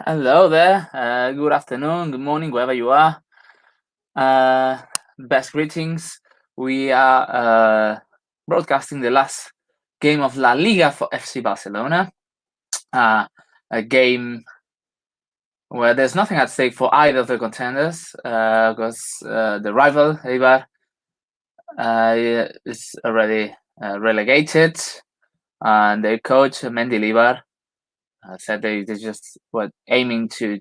Hello there. Good afternoon, good morning, wherever you are. Uh, Best greetings. We are broadcasting the last game of La Liga for FC Barcelona. A game where there's nothing at stake for either of the contenders because the rival, Eibar, is already relegated, and their coach, Mendilibar, said they're just aiming to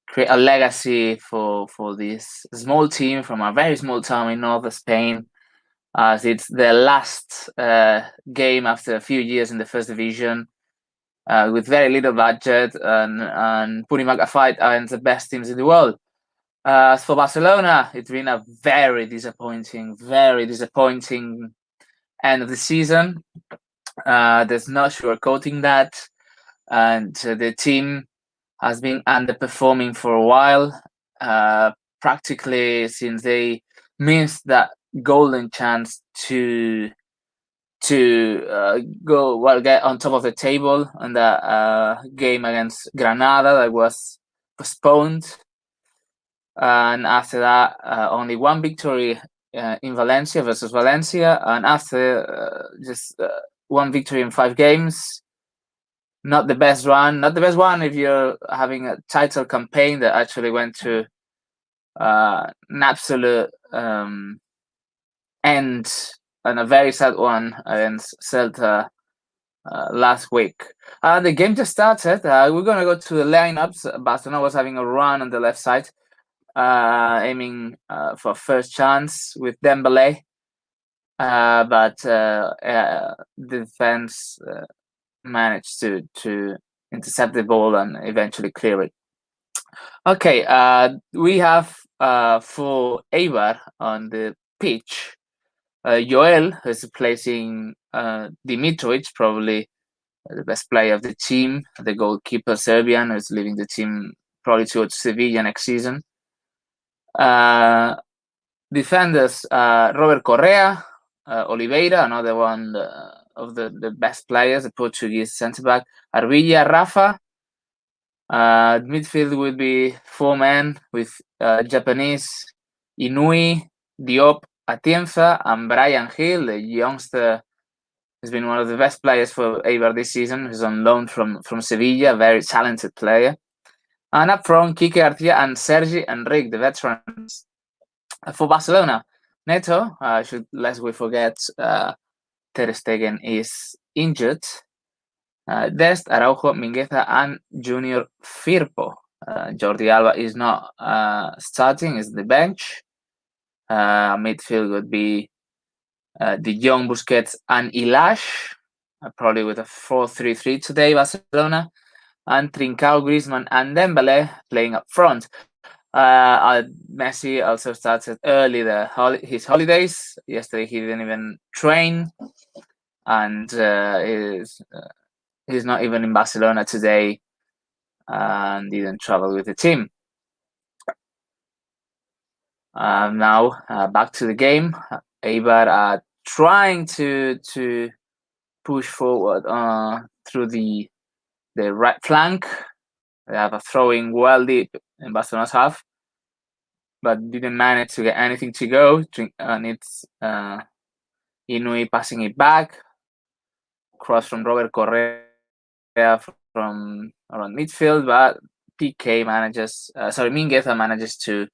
create a legacy for this small team from a very small town in northern Spain, as it's their last game after a few years in the first division, with very little budget and putting back a fight against the best teams in the world. As for Barcelona, it's been a very disappointing end of the season. There's no sugarcoating that, and the team has been underperforming for a while, practically since they missed that golden chance to get on top of the table in that game against Granada that was postponed. And after that, only one victory in Valencia versus Valencia, and after just one victory in 5 games. Not the best one if you're having a title campaign that actually went to an absolute end, and a very sad one against Celta last week. The game just started. We're going to go to the lineups. Barcelona was having a run on the left side, aiming for first chance with Dembele, but the defense managed to intercept the ball and eventually clear it. Okay, we have for Eibar on the pitch, Joel, who's replacing Dimitrovic, probably the best player of the team, the goalkeeper Serbian, who's leaving the team probably towards Sevilla next season. Defenders, Robert Correa, Oliveira, another one of the best players, the Portuguese centre-back, Arvilla, Rafa. Midfield would be 4 men with Japanese Inui, Diop, Atienza, and Brian Hill, the youngster, has been one of the best players for Eibar this season. He's on loan from Sevilla, a very talented player. And up front, Kike Garcia and Sergi Enrique, the veterans. For Barcelona, Neto, lest we forget, Ter Stegen is injured. Dest, Araujo, Mingueza, and Junior Firpo. Jordi Alba is not starting, is the bench. Midfield would be De Jong, Busquets, and Ilash, probably with a 4-3-3 today, Barcelona. And Trincao, Griezmann, and Dembele playing up front. Messi also started early his holidays. Yesterday he didn't even train, and he's not even in Barcelona today, and didn't travel with the team. Now back to the game. Eibar are trying to push forward through the right flank. They have a throwing well deep in Barcelona's half, but didn't manage to get anything to go. And it's Inui passing it back. Cross from Robert Correa from around midfield, but Mingueza manages to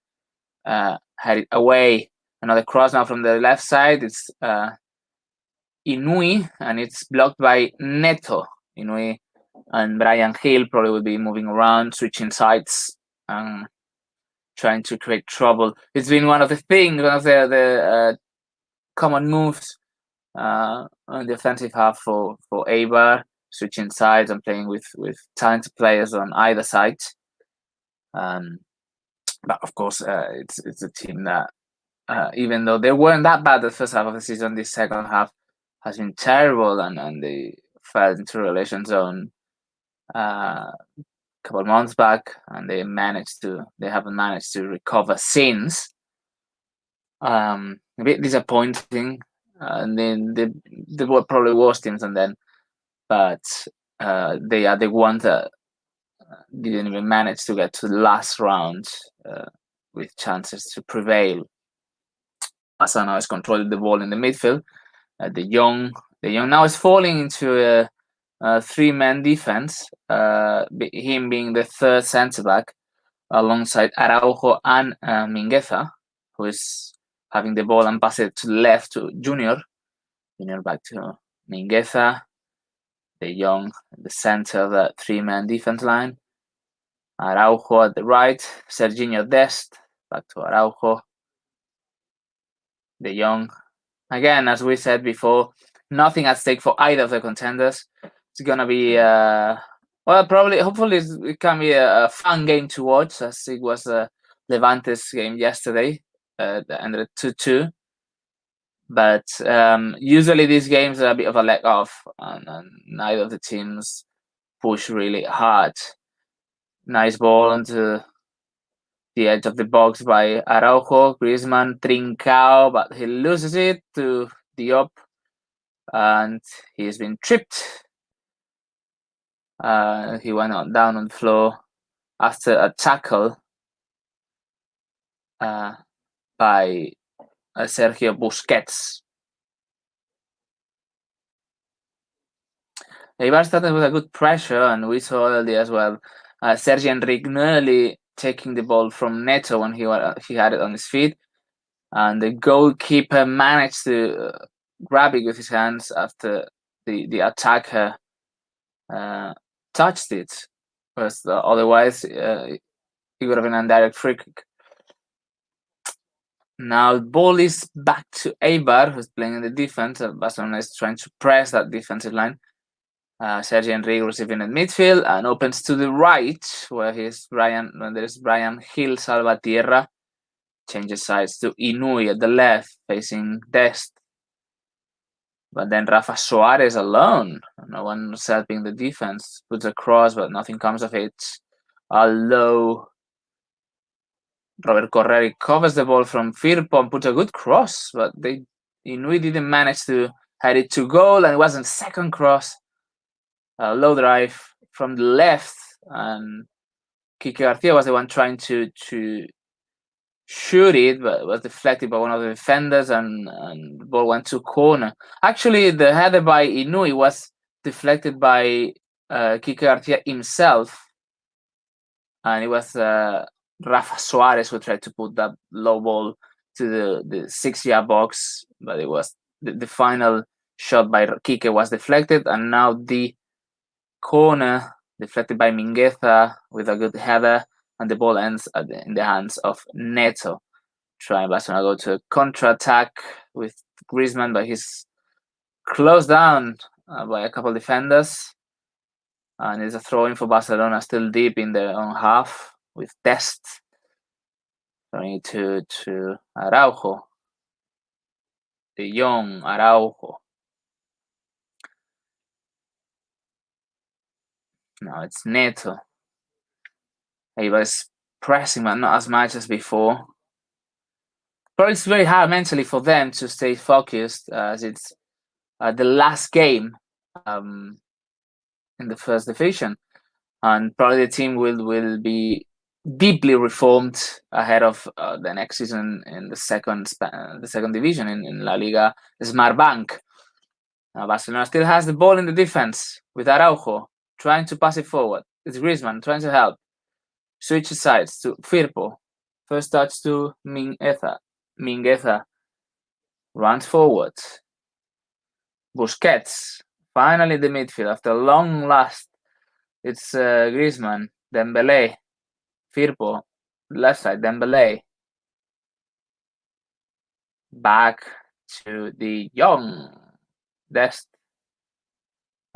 head it away. Another cross now from the left side. It's Inui, and it's blocked by Neto. Inui and Brian Hill probably will be moving around, switching sides, and trying to create trouble. It's been one of the common moves on the offensive half for Eibar, switching sides and playing with talented players on either side. But of course, it's a team that, even though they weren't that bad the first half of the season, the second half has been terrible, and they fell into relegation zone a couple of months back, and they haven't managed to recover since. A bit disappointing. And then they were probably worse teams than them, but they are the ones that didn't even manage to get to the last round with chances to prevail. Barça now is controlling the ball in the midfield. De Jong now is falling into a three-man defense, him being the third centre-back alongside Araujo and Mingueza, who is having the ball and pass it to the left to Junior. Junior back to Mingueza. De Jong at the center of that three-man defense line. Araujo at the right. Serginho Dest back to Araujo. De Jong. Again, as we said before, nothing at stake for either of the contenders. It's gonna be hopefully it can be a fun game to watch, as it was Levante's game yesterday. That ended 2-2. But usually these games are a bit of a leg off, and neither of the teams push really hard. Nice ball onto the edge of the box by Araujo. Griezmann, Trincao, but he loses it to Diop, and he's been tripped. He went down on the floor after a tackle by Sergio Busquets. Eibar started with a good pressure, and we saw earlier as well Sergi Enrique nearly taking the ball from Neto when he had it on his feet, and the goalkeeper managed to grab it with his hands after the attacker touched it. Because otherwise, it would have been an indirect free kick. Now the ball is back to Eibar, who's playing in the defense. Barcelona is trying to press that defensive line. Sergi Enrique receiving at midfield and opens to the right, where there's Brian Gil Salvatierra. Changes sides to Inui at the left, facing Dest. But then Rafa Suarez alone. No one was helping the defense. Puts a cross, but nothing comes of it. Although Robert Correa covers the ball from Firpo and puts a good cross, but Inui didn't manage to head it to goal, and it wasn't second cross. Low drive from the left, and Kike Garcia was the one trying to shoot it, but it was deflected by one of the defenders, and the ball went to corner. Actually, the header by Inui was deflected by Kike Garcia himself, and it was Rafa Suarez who tried to put that low ball to the 6-yard box, but it was the final shot by Kike was deflected, and now the corner deflected by Mingueza with a good header, and the ball ends in the hands of Neto. Trying Barcelona go to a counter-attack with Griezmann, but he's closed down by a couple of defenders, and it's a throw-in for Barcelona, still deep in their own half with Dest throwing it to Araujo. De Jong, Araujo. Now it's Neto. He was pressing, but not as much as before. But it's very hard mentally for them to stay focused, as it's the last game in the first division, and probably the team will be deeply reformed ahead of the next season in the second division in La Liga Smartbank. Barcelona still has the ball in the defense with Araujo trying to pass it forward. It's Griezmann trying to help. Switches sides to Firpo. First touch to Mingueza. Mingueza runs forward. Busquets finally the midfield after long last. It's Griezmann, Dembele, Firpo, left side, Dembele. Back to De Jong. Dest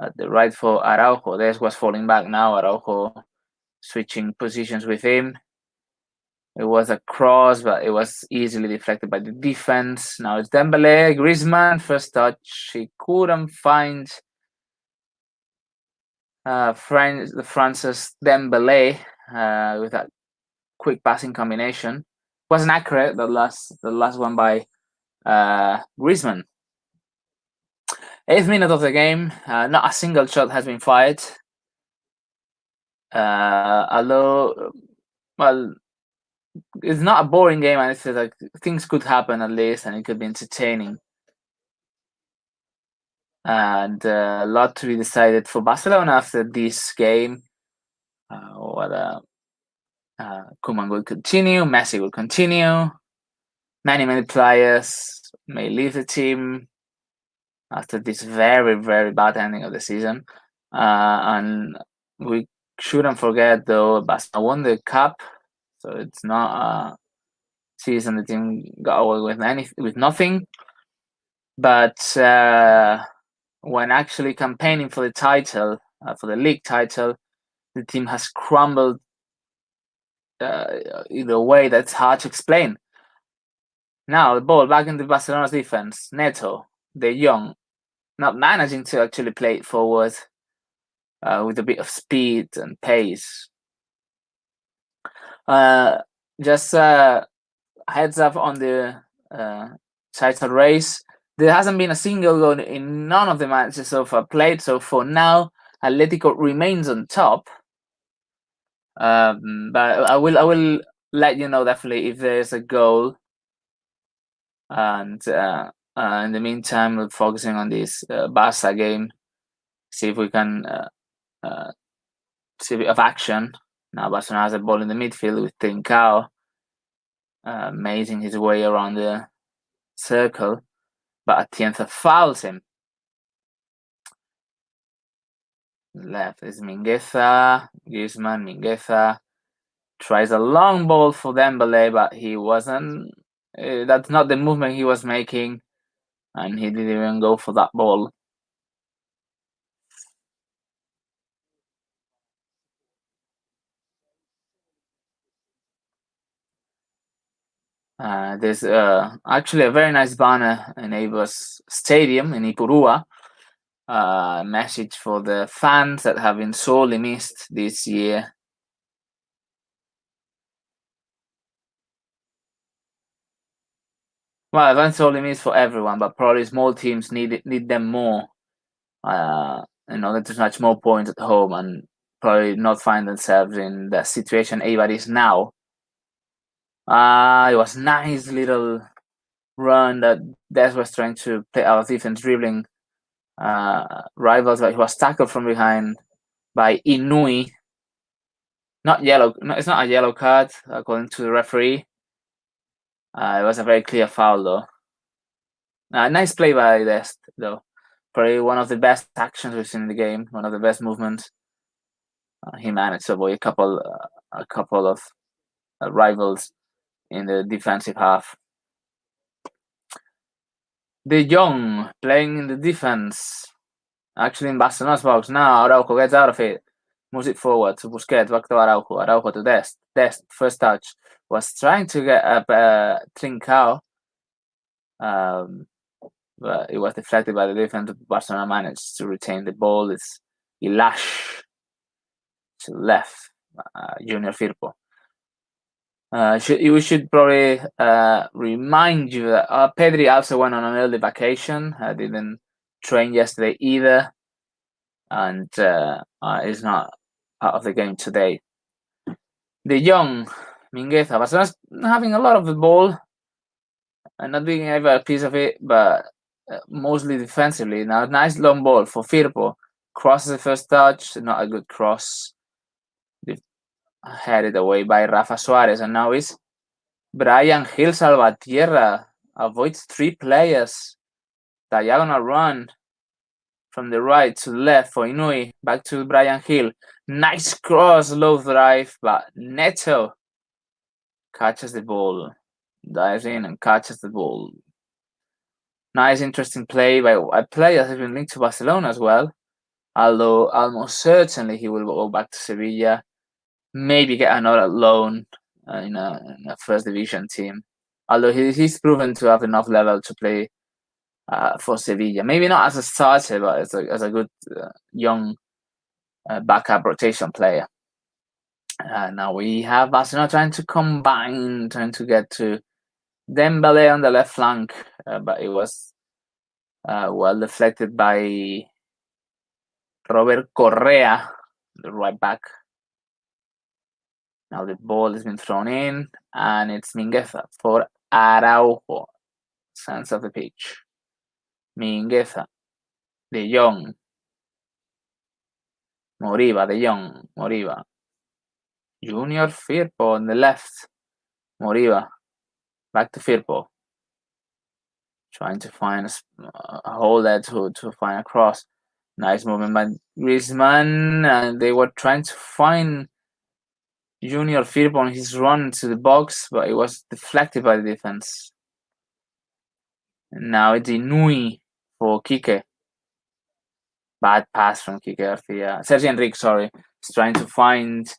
at the right for Araujo. Dest was falling back now. Araujo switching positions with him. It was a cross, but it was easily deflected by the defense. Now it's Dembele, Griezmann, first touch. He couldn't find Francis Dembele with that quick passing combination. Wasn't accurate, the last one by Griezmann. 8th minute of the game. Not a single shot has been fired. Although, well, it's not a boring game, and it's like things could happen at least, and it could be entertaining. And a lot to be decided for Barcelona after this game. Whether Koeman will continue, Messi will continue. Many players may leave the team after this very, very bad ending of the season. And we shouldn't forget, though, Barcelona won the cup, so it's not a season the team got away with nothing. But when actually campaigning for the title, for the league title, the team has crumbled in a way that's hard to explain. Now the ball back into Barcelona's defense. Neto, De Jong, not managing to actually play it forward with a bit of speed and pace. Just heads up on the title race. There hasn't been a single goal in none of the matches so far played. So for now, Atletico remains on top. But I will let you know definitely if there's a goal. And in the meantime, we're focusing on this Barca game. See if we can see a bit of action. Now Barcelona has a ball in the midfield with Trincao mazing his way around the circle, but Atienza fouls him. Left is Mingueza, Griezmann, Mingueza tries a long ball for Dembele, but he wasn't. That's not the movement he was making, and he didn't even go for that ball. There's actually a very nice banner in Eibar's stadium in Ipurua. Message for the fans that have been sorely missed this year. Well, events sorely missed for everyone, but probably small teams need them more in order to snatch more points at home and probably not find themselves in the situation Eibar is now. It was nice little run that Des was trying to play out defense, dribbling rivals, but he was tackled from behind by Inui. Not yellow. No, it's not a yellow card according to the referee. It was a very clear foul, though. Nice play by Dest, though. Probably one of the best actions we've seen in the game. One of the best movements. He managed to avoid a couple of rivals in the defensive half. De Jong playing in the defense. Actually in Barcelona's box now. Araujo gets out of it. Moves it forward to Busquets. Back to Araujo. Araujo to Dest. Dest, first touch. Was trying to get up Trincao. But it was deflected by the defense. Barcelona managed to retain the ball. It's Ilash to left. Junior Firpo. We should probably remind you that Pedri also went on an early vacation. Didn't train yesterday either, and is not part of the game today. De Jong, Mingueza, Barcelona's having a lot of the ball and not being able a piece of it, but mostly defensively. Now, nice long ball for Firpo. Crosses the first touch, not a good cross. Headed away by Rafa Suarez, and now is Bryan Gil Salvatierra. Avoids 3 players. Diagonal run from the right to the left for Inui. Back to Bryan Gil. Nice cross, low drive, but Neto catches the ball. Dives in and catches the ball. Nice, interesting play by a player that has been linked to Barcelona as well. Although almost certainly he will go back to Sevilla. Maybe get another loan in a first division team. Although he's proven to have enough level to play for Sevilla. Maybe not as a starter, but as a good young backup rotation player. Now we have Barcelona trying to combine, trying to get to Dembele on the left flank, but it was well deflected by Robert Correa, the right back. Now the ball has been thrown in, and it's Mingueza for Araujo. Sense of the pitch. Mingueza. De Jong. Moriba, De Jong. Moriba. Junior Firpo on the left. Moriba. Back to Firpo. Trying to find a hole there to find a cross. Nice movement by Griezmann, and they were trying to find Junior Firpo on his run to the box, but it was deflected by the defense. And now it's Inui for Kike. Bad pass from Kike Garcia. Sergi Enrique, sorry, is trying to find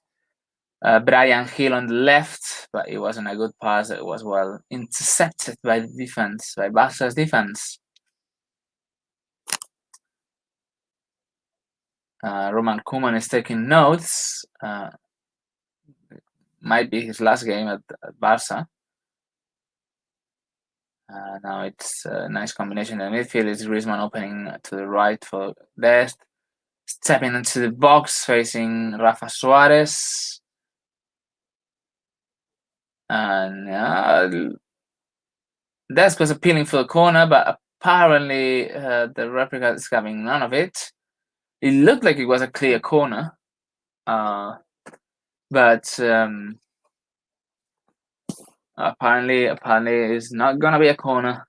Brian Hill on the left, but it wasn't a good pass. It was well intercepted by the defense, by Barca's defense. Roman Koeman is taking notes. Might be his last game at Barca. Now it's a nice combination in the midfield. It's Griezmann opening to the right for Dest. Stepping into the box, facing Rafa Suarez. And Dest was appealing for the corner, but apparently the replica is having none of it. It looked like it was a clear corner, but apparently it's not gonna be a corner.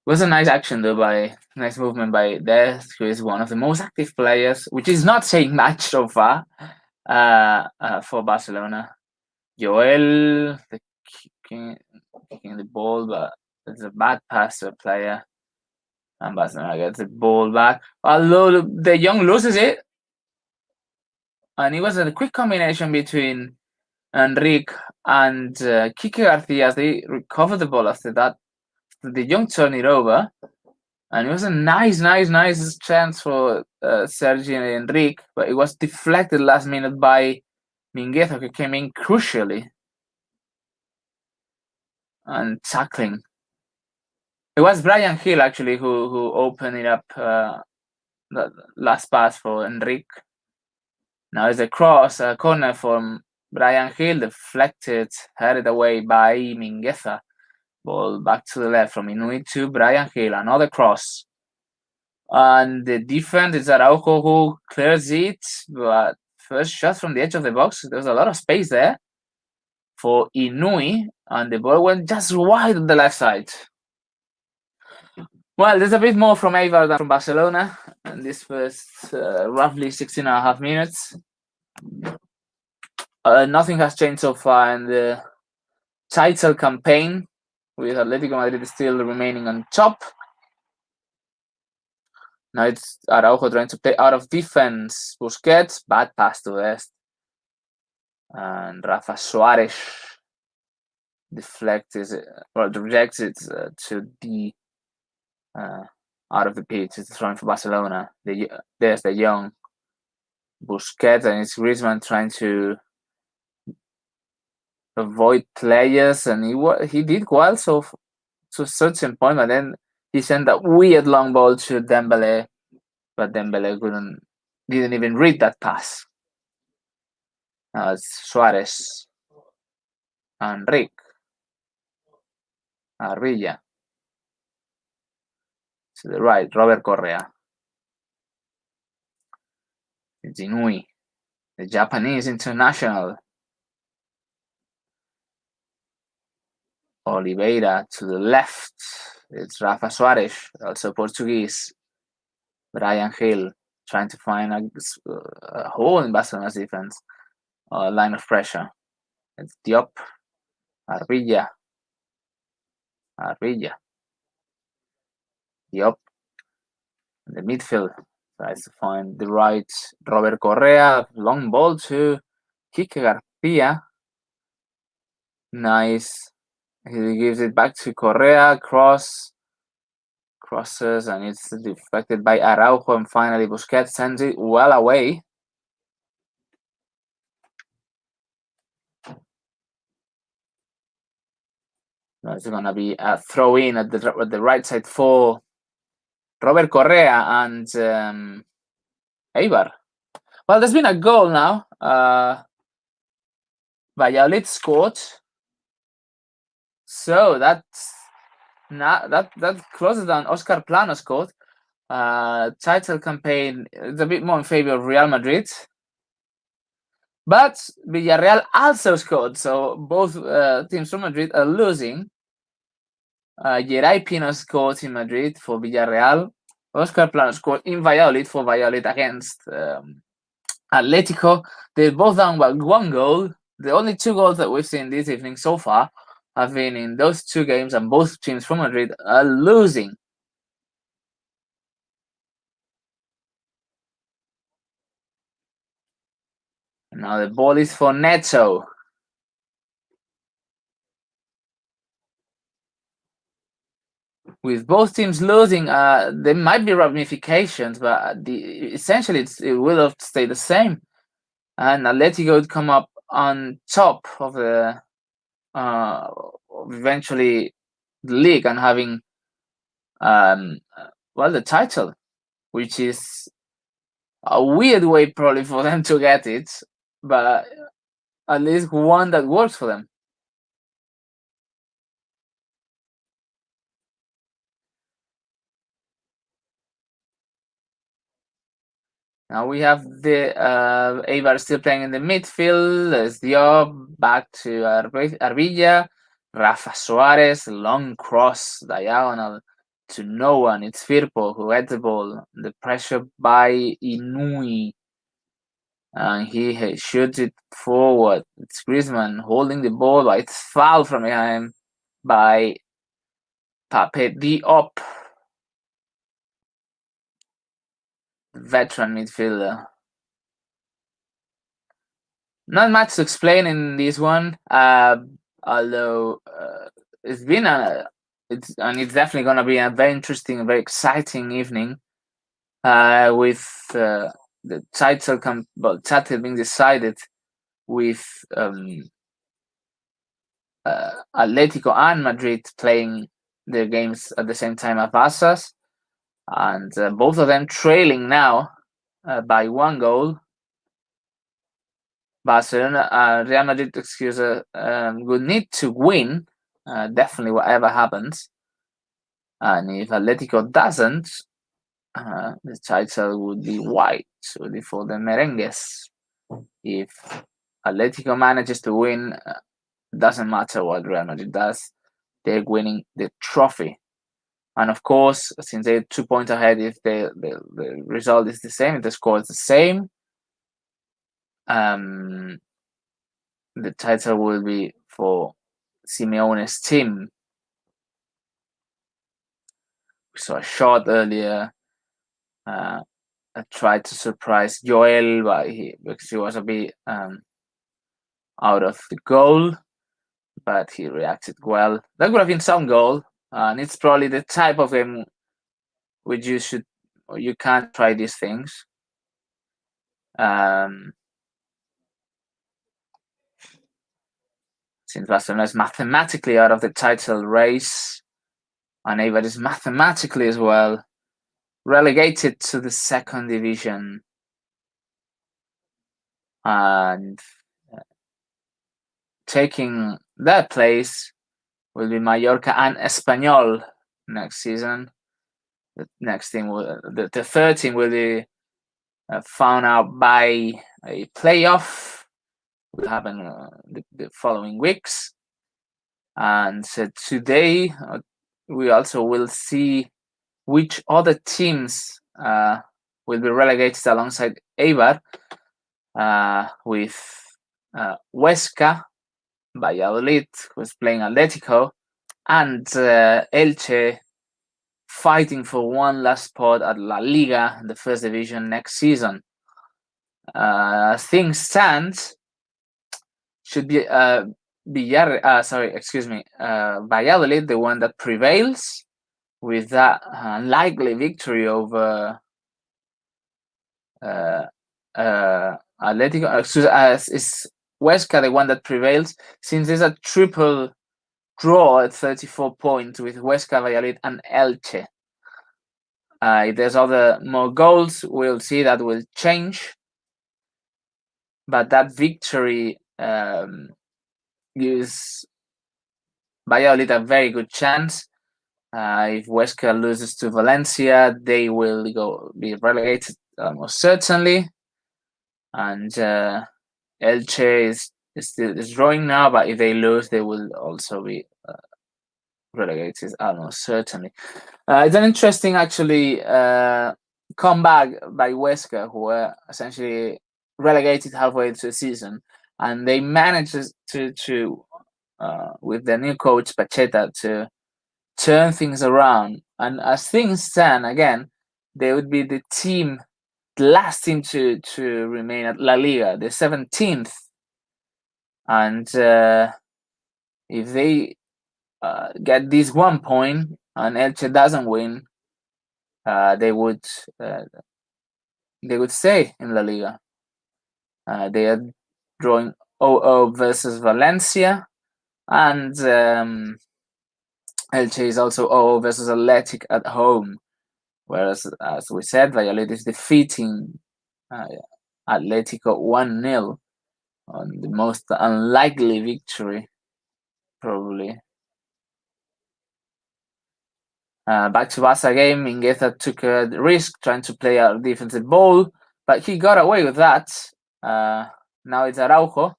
It was a nice action though, nice movement by Dest, who is one of the most active players, which is not saying much so far for Barcelona. Joel kicking the ball, but it's a bad pass to a player. And Barcelona gets the ball back. Although De Jong loses it. And it was a quick combination between Enrique and Kike Garcia as they recovered the ball after that. De Jong turned it over. And it was a nice chance for Sergi and Enrique, but it was deflected last minute by Mingueza, who came in crucially and tackling. It was Brian Hill actually who opened it up, the last pass for Enrique. Now it's a cross, a corner from Brian Hill, deflected, headed away by Mingueza. Ball back to the left from Inui to Brian Hill, another cross. And the defense is Araujo who clears it, but first shot from the edge of the box. There's a lot of space there for Inui, and the ball went just wide on the left side. Well, there's a bit more from Eibar than from Barcelona in this first roughly 16.5 minutes. Nothing has changed so far in the title campaign, with Atletico Madrid still remaining on top. Now it's Araujo trying to play out of defense. Busquets, bad pass to West. And Rafa Suarez rejects it to the out of the pitch. It's throwing for Barcelona. There's the young Busquets, and it's Griezmann trying to avoid players, and he did well so to a certain point, but then he sent that weird long ball to Dembele, but Dembele didn't even read that pass. Now it's Suarez, Enrique, Arvilla. To the right, Robert Correa. Inui, the Japanese international. Oliveira to the left. It's Rafa Suarez, also Portuguese. Brian Hill trying to find a hole in Barcelona's defense. Line of pressure. It's Diop, Arvilla. Diop in the midfield tries to find the right Robert Correa. Long ball to Kike Garcia. Nice. He gives it back to Correa. Crosses, and it's deflected by Araujo, and finally Busquets sends it well away. Now it's gonna be a throw in at the right side for Robert Correa and Eibar. Well, there's been a goal now. Valladolid scored. So that closes down. Oscar Plano scored. Title campaign is a bit more in favor of Real Madrid. But Villarreal also scored, so both teams from Madrid are losing. Geray Pino scored in Madrid for Villarreal. Oscar Plano scored in Valladolid for Valladolid against Atletico. They're both down by 1 goal. The only 2 goals that we've seen this evening so far have been in those 2 games, and both teams from Madrid are losing. Now the ball is for Neto. With both teams losing, there might be ramifications, but essentially it will have to stay the same. And Atletico would come up on top of the eventually the league and having the title, which is a weird way probably for them to get it, but at least one that works for them. Now we have the Eibar still playing in the midfield. There's Diop back to Arbilla. Rafa Suarez, long cross, diagonal to no one. It's Firpo who had the ball. The pressure by Inui. And he shoots it forward. It's Griezmann holding the ball, but it's foul from behind by Pape Diop, the veteran midfielder. Not much to explain in this one, although it's definitely going to be a very interesting, very exciting evening with the title being decided with Atletico and Madrid playing their games at the same time as Barça's, and both of them trailing now by 1 goal. Barcelona, Real Madrid, would need to win, definitely whatever happens. And if Atletico doesn't, the title would be white, would be for the merengues. If Atletico manages to win, doesn't matter what Real Madrid does, they're winning the trophy. And of course, since they're 2 points ahead, if the result is the same, if the score is the same, the title will be for Simeone's team. We saw a shot earlier. I tried to surprise Joel, because he was a bit out of the goal, but he reacted well. That would have been some goal, and it's probably the type of game which you can't try these things. Since Barcelona is mathematically out of the title race, and Eibar is mathematically as well relegated to the 2nd division, and taking that place will be Mallorca and Espanyol next season. The next team the 3rd team will be found out by a playoff. Will happen the following weeks, and so today we also will see which other teams will be relegated alongside Eibar, with Huesca, Valladolid, who's playing Atletico, and Elche fighting for one last spot at La Liga, the 1st division next season. As things stand, should be Valladolid the one that prevails with that unlikely victory over Atletico. Is Huesca the one that prevails, since there's a triple draw at 34 points with Huesca, Valladolid, and Elche. If there's more goals, we'll see that will change. But that victory gives Valladolid a very good chance. If Huesca loses to Valencia, they will be relegated almost certainly. And Elche is still drawing now, but if they lose, they will also be relegated almost certainly. It's an interesting, actually, comeback by Huesca, who were essentially relegated halfway into the season, and they managed to with their new coach Pacheta to turn things around. And as things stand, again, they would be the last team to remain at La Liga, the 17th. And if they get this 1 point and Elche doesn't win, they would stay in La Liga. They are drawing 0-0 versus Valencia, and Elche is also 0-0 versus Athletic at home. Whereas, as we said, Valladolid is defeating Atletico 1-0 on the most unlikely victory, probably. Back to Barça game, Mingueza took a risk trying to play a defensive ball, but he got away with that. Now it's Araujo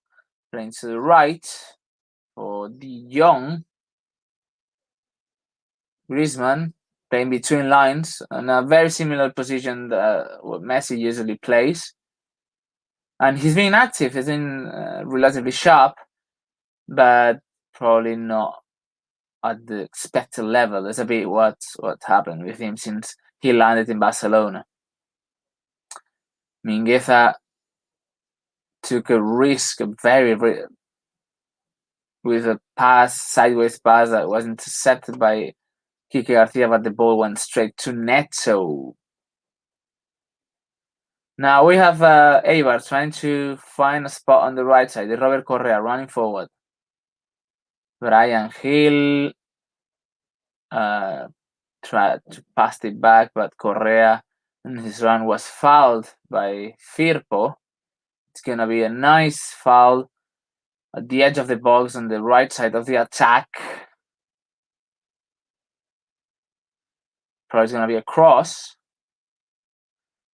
playing to the right for De Jong. Griezmann playing between lines in a very similar position that what Messi usually plays. And he's been active, he's been relatively sharp, but probably not at the expected level. That's a bit what happened with him since he landed in Barcelona. Mingueza took a risk, with a sideways pass that was intercepted by Kike Garcia, but the ball went straight to Neto. Now we have Eibar trying to find a spot on the right side. Robert Correa running forward. Brian Hill tried to pass it back, but Correa in his run was fouled by Firpo. It's going to be a nice foul at the edge of the box on the right side of the attack. Probably it's going to be a cross.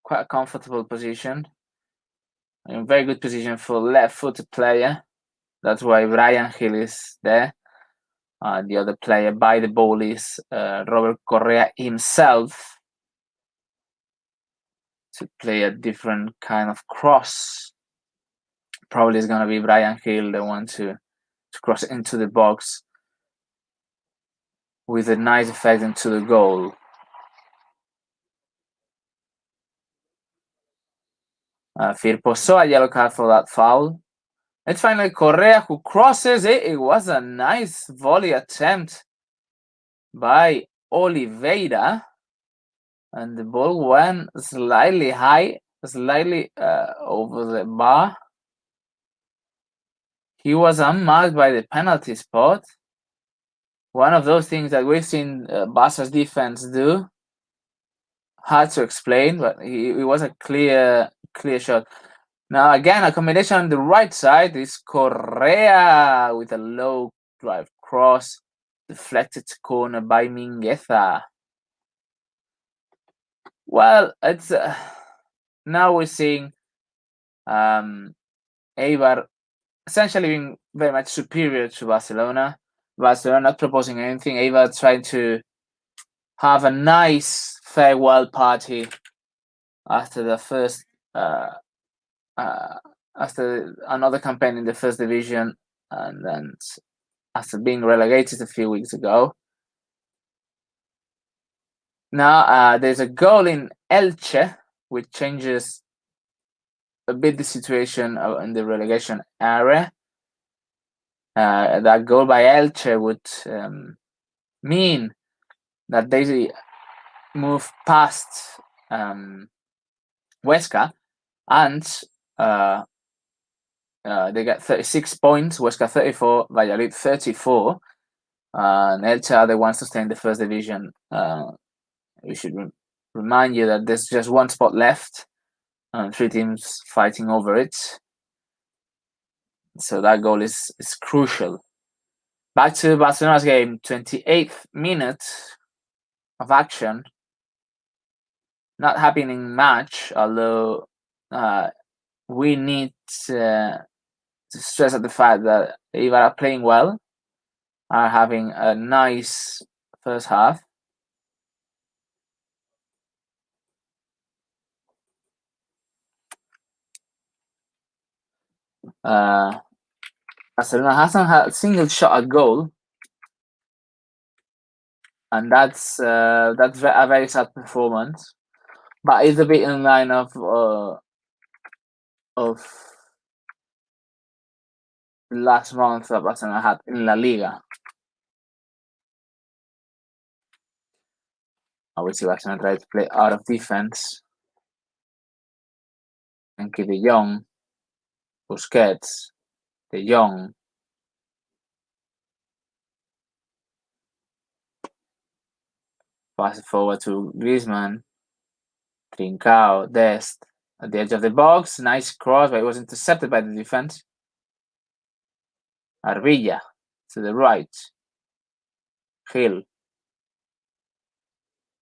Quite a comfortable position. A very good position for left-footed player. That's why Brian Hill is there. The other player by the ball is Robert Correa himself to play a different kind of cross. Probably is going to be Brian Hill, the one to cross into the box with a nice effect into the goal. Firpo saw a yellow card for that foul. It's finally Correa who crosses it. It was a nice volley attempt by Oliveira. And the ball went slightly high, slightly over the bar. He was unmarked by the penalty spot. One of those things that we've seen Barca's defense do. Hard to explain, but it was a clear shot. Now again, a combination on the right side is Correa with a low drive cross, deflected to corner by Mingueza. Well, it's now we're seeing Eibar essentially being very much superior to Barcelona. Barcelona not proposing anything. Eibar trying to have a nice farewell party after the first after another campaign in the first division, and then after being relegated a few weeks ago. Now there's a goal in Elche, which changes a bit the situation in the relegation area. That goal by Elche would mean that they move past Huesca, and they get 36 points, Huesca 34, Valladolid 34, and Elche are the ones to stay in the first division. We should remind you that there's just one spot left, and 3 teams fighting over it. So that goal is crucial. Back to Barcelona's game, 28th minute of action. Not happening much, although we need to stress at the fact that Eibar are playing well, are having a nice first half. Barcelona hasn't had a single shot at goal, and that's a very sad performance. But it's a bit in line of last month that Barcelona had in La Liga. Obviously, Barcelona tried to play out of defense and keep De Jong, Busquets, De Jong. Pass it forward to Griezmann, Trincao, Dest at the edge of the box. Nice cross, but it was intercepted by the defense. Arbilla to the right. Gil.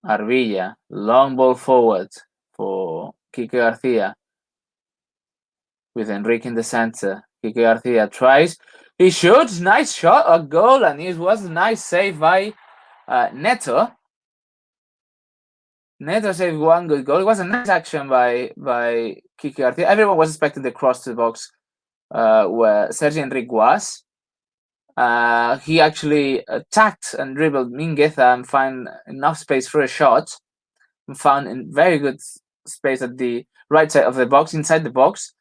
Arbilla. Long ball forward for Quique Garcia. With Enrique in the center. Quique Garcia tries. He shoots. Nice shot. A goal. And it was a nice save by Neto. Neto saved one good goal. It was a nice action by Quique Garcia. Everyone was expecting the cross to the box where Sergi Enrique was. He actually attacked and dribbled Mingueza and found enough space for a shot. And found in very good space at the right side of the box, inside the box.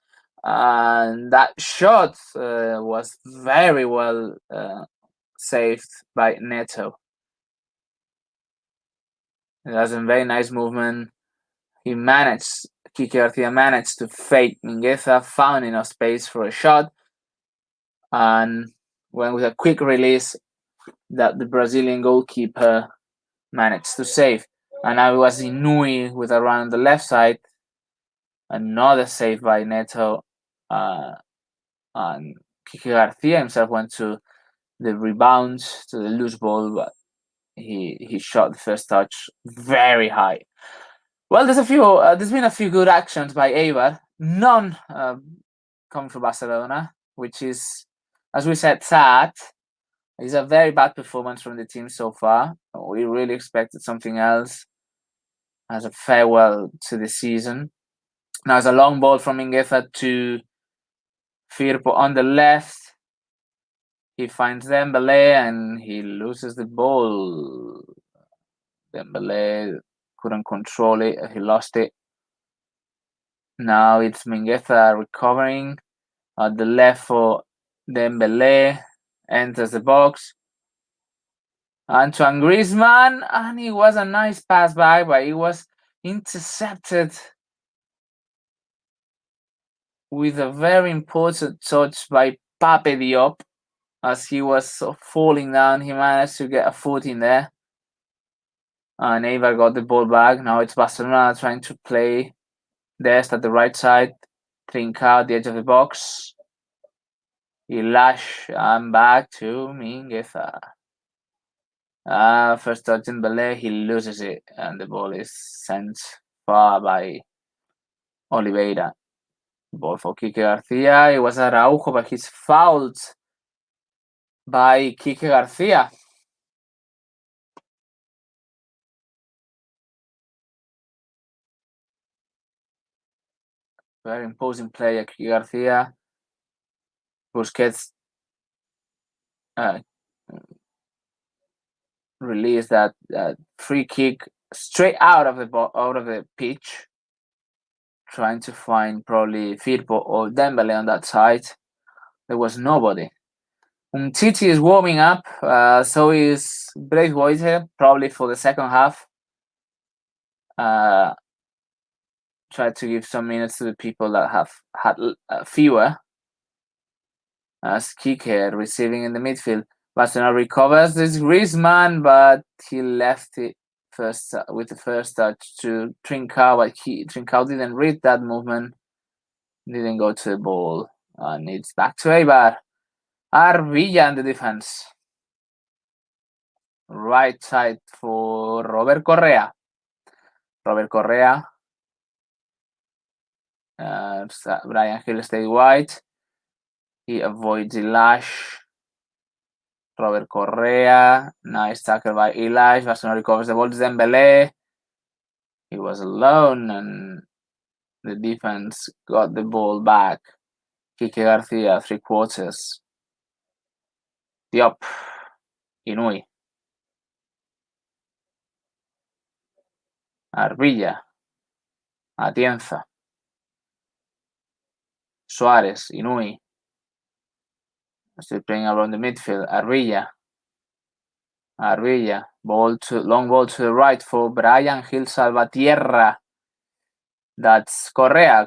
And that shot was very well saved by Neto. It was a very nice movement. Quique Garcia managed to fake Mingueza, found enough space for a shot, and when with a quick release that the Brazilian goalkeeper managed to save. And now it was Inui with a run on the left side, another save by Neto, and Quique Garcia himself went to the rebound, to the loose ball, but he shot the first touch very high. Well, there's been a few good actions by Eibar, none coming from Barcelona, which is, as we said, sad. It's a very bad performance from the team so far. We really expected something else as a farewell to the season. Now it's a long ball from Mingueza to Firpo on the left. He finds Dembele and he loses the ball. Dembele couldn't control it. He lost it. Now it's Mingueza recovering at the left for Dembele. Enters the box. Antoine Griezmann, and it was a nice pass back, but it was intercepted with a very important touch by Pape Diop. As he was falling down, he managed to get a foot in there. And Eibar got the ball back. Now it's Barcelona trying to play Dest at the right side. Trincao at the edge of the box. Ilash and back to Mingueza. First touch in Belay, he loses it, and the ball is sent far by Oliveira. Ball for Quique Garcia. It was Araujo, but he's fouled by Quique Garcia. Very imposing player, Quique Garcia. Busquets released that free kick straight out of the pitch, trying to find probably Firpo or Dembele on that side. There was nobody. Umtiti is warming up, so is Braithwaite, probably for the second half. Try to give some minutes to the people that have had fewer. As Kike receiving in the midfield. Barcelona recovers this Griezmann, but he left it first with the first touch to Trincao, but Trincao didn't read that movement, didn't go to the ball. And it's back to Eibar. Arvilla in the defense. Right side for Robert Correa. Robert Correa. Brian Hill stay wide. He avoids Ilash. Robert Correa. Nice tackle by Ilash. Barcelona recovers the ball. Dembele. He was alone and the defense got the ball back. Kike Garcia, 3/4. Diop. Inui. Arvilla. Atienza. Suarez. Inui. Still playing around the midfield. Arvilla. Long ball to the right for Brian Hill Salvatierra. That's Correa.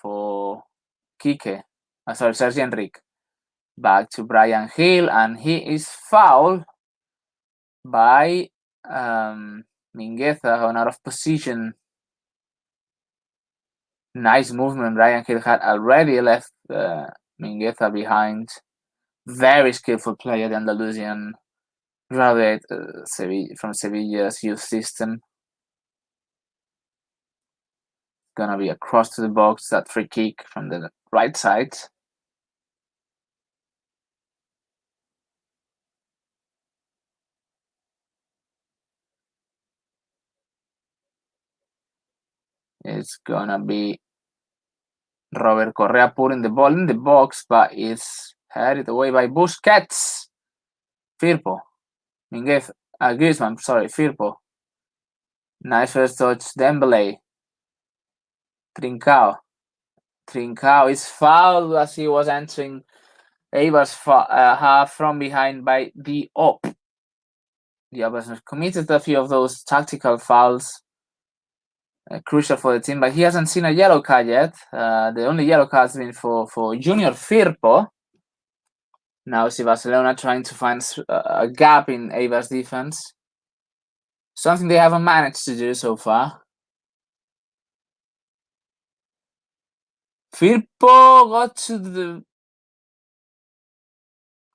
For Kike. Sorry, Sergi Enrique. Back to Brian Hill, and he is fouled by Mingueza on out of position. Nice movement. Brian Hill had already left Mingueza behind. Very skillful player, the Andalusian graduate from Sevilla's youth system. Gonna be across to the box, that free kick from the right side. It's gonna be Robert Correa putting the ball in the box, but it's headed away by Busquets. Firpo. Minguez. Griezmann, sorry, Firpo. Nice first touch. Dembele. Trincao. Trincao is fouled as he was entering Eibar's half from behind by Diop. Diop has committed a few of those tactical fouls. Crucial for the team, but he hasn't seen a yellow card yet. The only yellow card has been for Junior Firpo. Now see Barcelona trying to find a gap in Eibar's defense. Something they haven't managed to do so far. Firpo got to the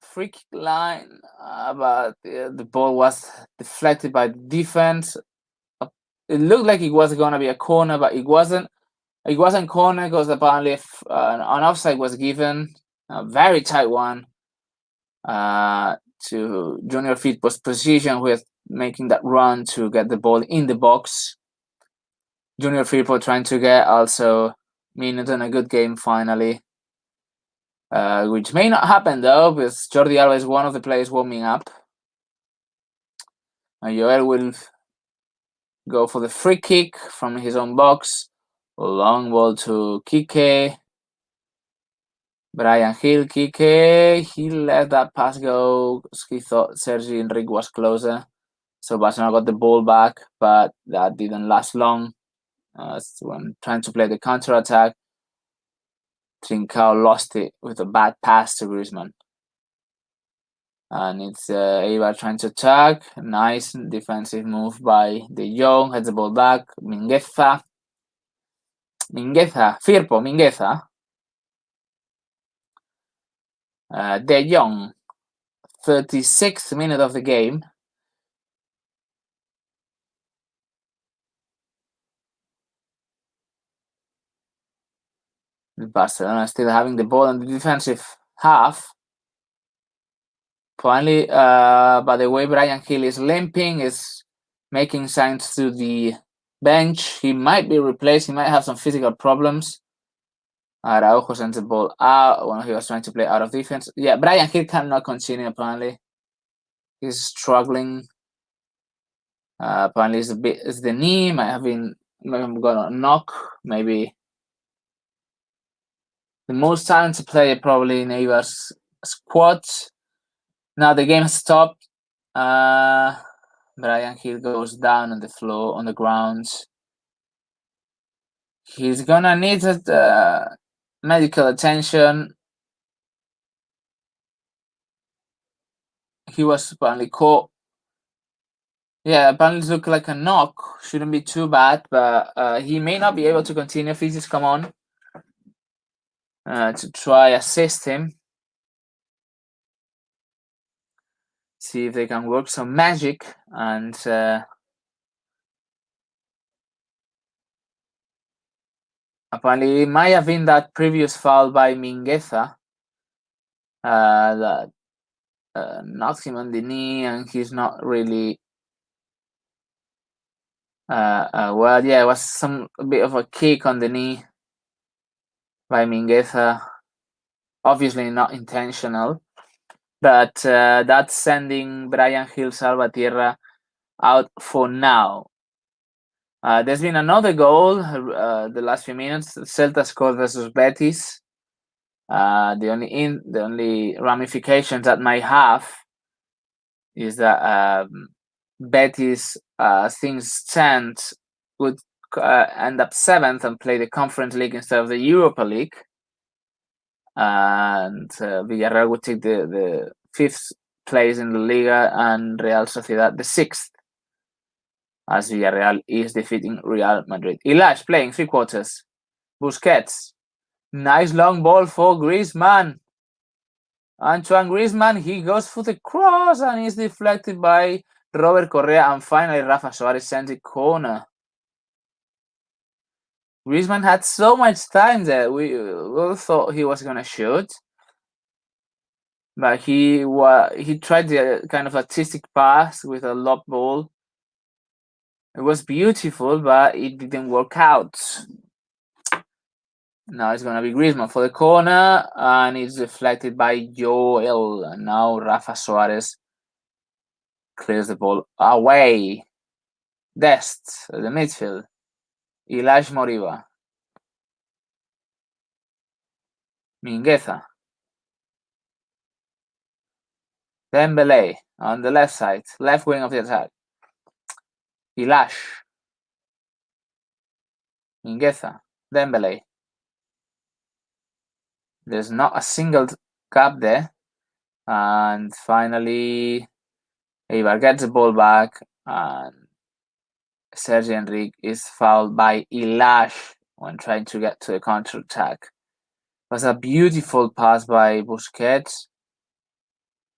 free kick line, but the ball was deflected by the defense. It looked like it was going to be a corner, but it wasn't. It wasn't corner because apparently an offside was given, a very tight one, to Junior Firpo's position, who is making that run to get the ball in the box. Junior Firpo trying to get also minute in a good game finally, which may not happen though, because Jordi Alba is one of the players warming up. Joel will go for the free kick from his own box. Long ball to Kike. Brian Hill, Kike. He let that pass go because he thought Sergi Enrique was closer. So Barcelona got the ball back, but that didn't last long. When trying to play the counter-attack, Trincao lost it with a bad pass to Griezmann. And it's Eibar trying to attack. Nice defensive move by De Jong. Heads the ball back. Mingueza. Firpo. De Jong. 36th minute of the game. Barcelona still having the ball in the defensive half. Finally, by the way, Brian Hill is limping, is making signs to the bench. He might be replaced. He might have some physical problems. Araujo sends the ball out when he was trying to play out of defense. Yeah, Brian Hill cannot continue, apparently. He's struggling. Apparently, it's the knee. Might have got a knock. Maybe the most talented player probably in Eibar's squad. Now the game has stopped. Brian Hill goes down on the floor, on the ground. He's gonna need medical attention. He was apparently caught. Yeah, apparently it looked like a knock. Shouldn't be too bad, but he may not be able to continue if he's come on. to try assist him. See if they can work some magic, and apparently it might have been that previous foul by Mingueza that knocked him on the knee, and he's not really well, yeah, it was a bit of a kick on the knee by Mingueza, obviously not intentional, but that's sending Brian Gil Salvatierra out for now. There's been another goal the last few minutes. Celta scored versus Betis. The only ramifications that might have is that Betis, things stand, would end up 7th and play the Conference League instead of the Europa League. And Villarreal would take the 5th place in the Liga, and Real Sociedad the 6th, as Villarreal is defeating Real Madrid. Ilash playing 3 quarters. Busquets. Nice long ball for Griezmann. Antoine Griezmann, he goes for the cross and is deflected by Robert Correa, and finally Rafa Suarez sends a corner. Griezmann had so much time there. We all thought he was going to shoot, but he tried the kind of artistic pass with a lob ball. It was beautiful, but it didn't work out. Now it's going to be Griezmann for the corner, and it's deflected by Joel. And now Rafa Suarez clears the ball away. Dest, the midfield. Ilash Moriba. Mingueza. Dembele on the left side, left wing of the attack. Ilash. Mingueza. Dembele. There's not a single gap there. And finally, Eibar gets the ball back, and Sergi Enrique is fouled by Ilash when trying to get to the counter-attack. It was a beautiful pass by Busquets,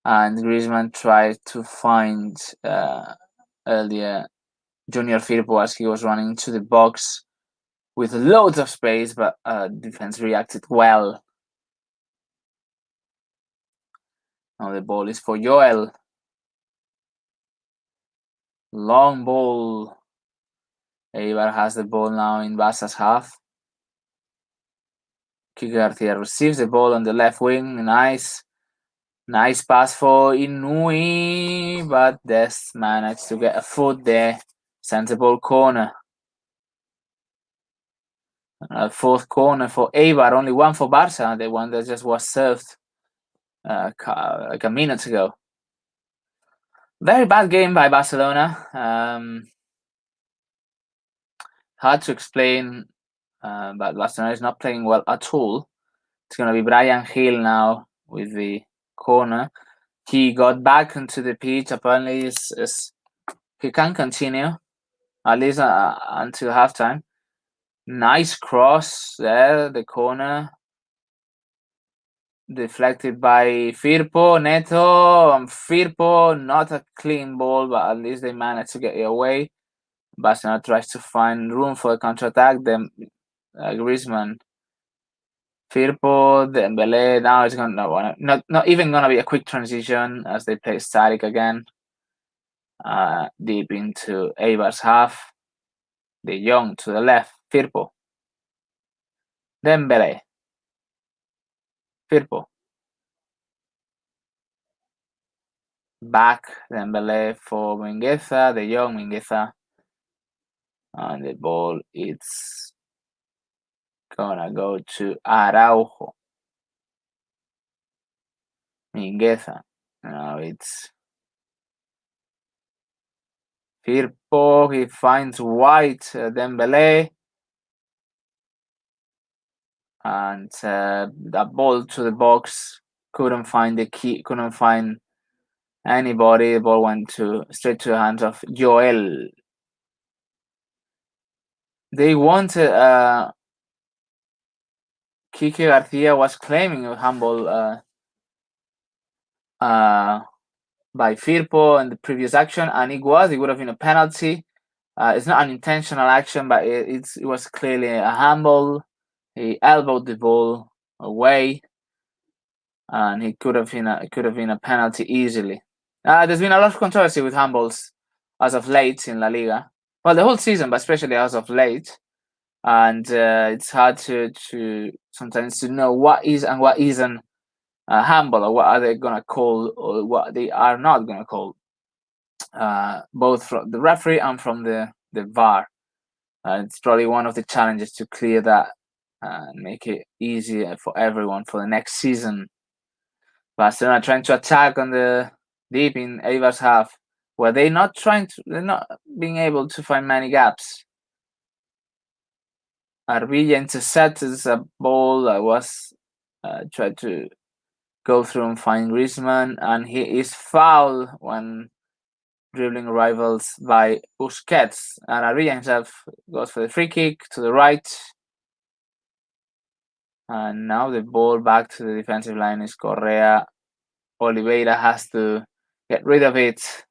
and Griezmann tried to find earlier Junior Firpo as he was running into the box with loads of space, but defense reacted well. Now the ball is for Joel. Long ball. Eibar has the ball now in Barça's half. Kike Garcia receives the ball on the left wing. Nice pass for Inui, but Dest managed to get a foot there. Sends the ball corner. 4th corner for Eibar, only one for Barça, the one that just was served like a minute ago. Very bad game by Barcelona. Hard to explain, but Barcelona is not playing well at all. It's going to be Brian Gil now with the corner. He got back into the pitch. Apparently, he can continue at least until halftime. Nice cross there, the corner. Deflected by Firpo, Neto, and Firpo. Not a clean ball, but at least they managed to get it away. Barcelona tries to find room for a counter-attack. Then Griezmann, Firpo, Dembele. Now it's not even gonna be a quick transition as they play static again. Deep into Eibar's half. De Jong to the left. Firpo. Dembele. Firpo. Back. Dembele for Mingueza. De Jong, Mingueza. And the ball it's gonna go to Araujo. Mingueza. Now it's Firpo. He finds White. Dembele. And that ball to the box. Couldn't find the key. Couldn't find anybody. The ball went straight to the hands of Joel. They wanted Kike Garcia was claiming a handball by Firpo in the previous action, and it would have been a penalty. It's not an intentional action, but it was clearly a handball. He elbowed the ball away, and it could have been a penalty easily. There's been a lot of controversy with handballs as of late in La Liga. Well, the whole season, but especially as of late. And it's hard to sometimes to know what is and what isn't a handball, or what are they gonna call, or what they are not gonna call. Both from the referee and from the VAR. It's probably one of the challenges to clear that and make it easier for everyone for the next season. Barcelona trying to attack on the deep in Eibar's half, where they're not being able to find many gaps. Arvilla intercepts a ball that was tried to go through and find Griezmann, and he is fouled when dribbling rivals by Busquets. And Arvilla himself goes for the free kick to the right. And now the ball back to the defensive line is Correa. Oliveira has to get rid of it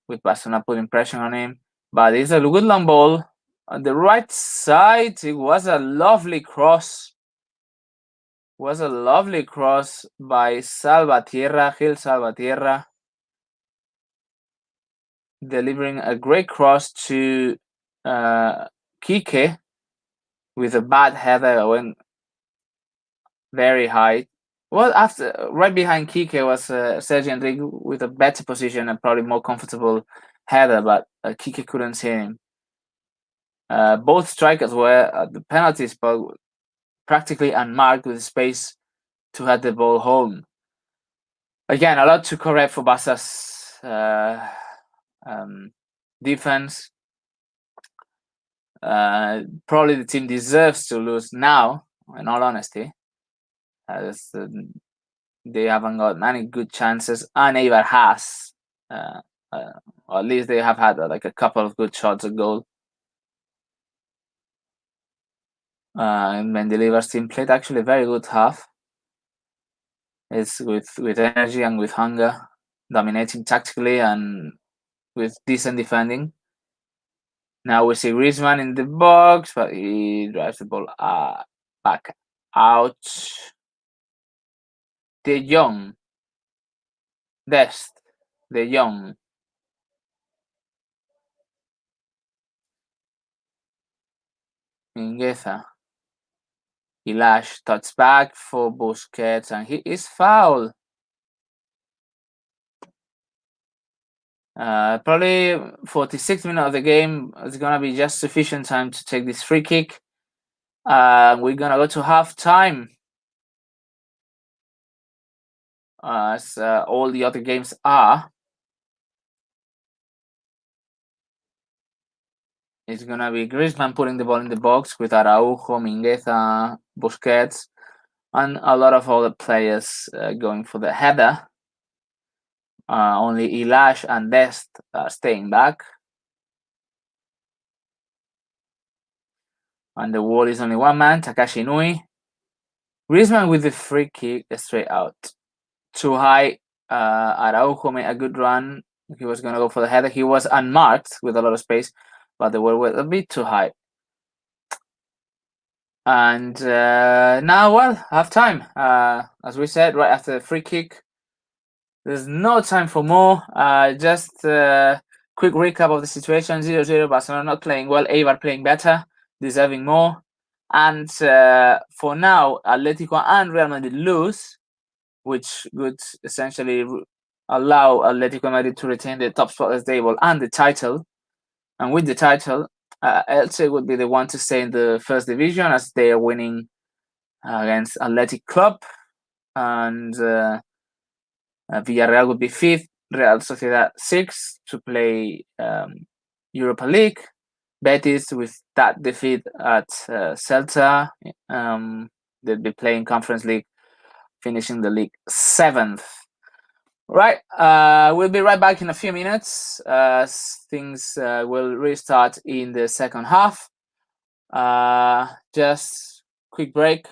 with Barcelona putting pressure on him. But it's a good long ball. On the right side, it was a lovely cross. By Salvatierra, Gil Salvatierra, delivering a great cross to Kike with a bad header that went very high. Well, right behind Kike was Sergio Enrique with a better position and probably more comfortable header, but Kike couldn't see him. Both strikers were at the penalty spot, practically unmarked, with space to head the ball home. Again, a lot to correct for Barca's defense. Probably the team deserves to lose now, in all honesty, as they haven't got many good chances, and Eibar has, or at least they have had like a couple of good shots at goal. And Mendilibar's team played actually a very good half. It's with energy and with hunger, dominating tactically and with decent defending. Now we see Griezmann in the box, but he drives the ball back out. De Jong. Dest. De Jong. Mingueza. Ilash touch back for Busquets, and he is fouled. Probably 46 minutes of the game is gonna be just sufficient time to take this free kick. We're gonna go to half time, as all the other games are. It's gonna be Griezmann putting the ball in the box with Araujo, Mingueza, Busquets, and a lot of other players going for the header. Only Ilash and Dest are staying back. And the wall is only one man, Takashi Inui. Griezmann with the free kick straight out. Too high. Araujo made a good run. He was going to go for the header. He was unmarked with a lot of space, but they were a bit too high. And now, well, half time. As we said, right after the free kick, there's no time for more. Just quick recap of the situation. 0-0, Barcelona not playing well. Eibar playing better, deserving more. And for now, Atletico and Real Madrid lose, which would essentially allow Atletico Madrid to retain the top spot as table and the title. And with the title, Elche would be the one to stay in the first division, as they are winning against Athletic Club. And Villarreal would be 5th, Real Sociedad 6th to play Europa League. Betis, with that defeat at Celta, they'll be playing Conference League, finishing the league 7th. Right, we'll be right back in a few minutes. Things will restart in the second half. Just quick break.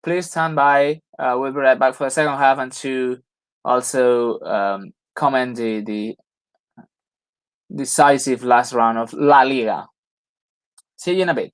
Please stand by. We'll be right back for the second half and to also comment the decisive last round of La Liga. See you in a bit.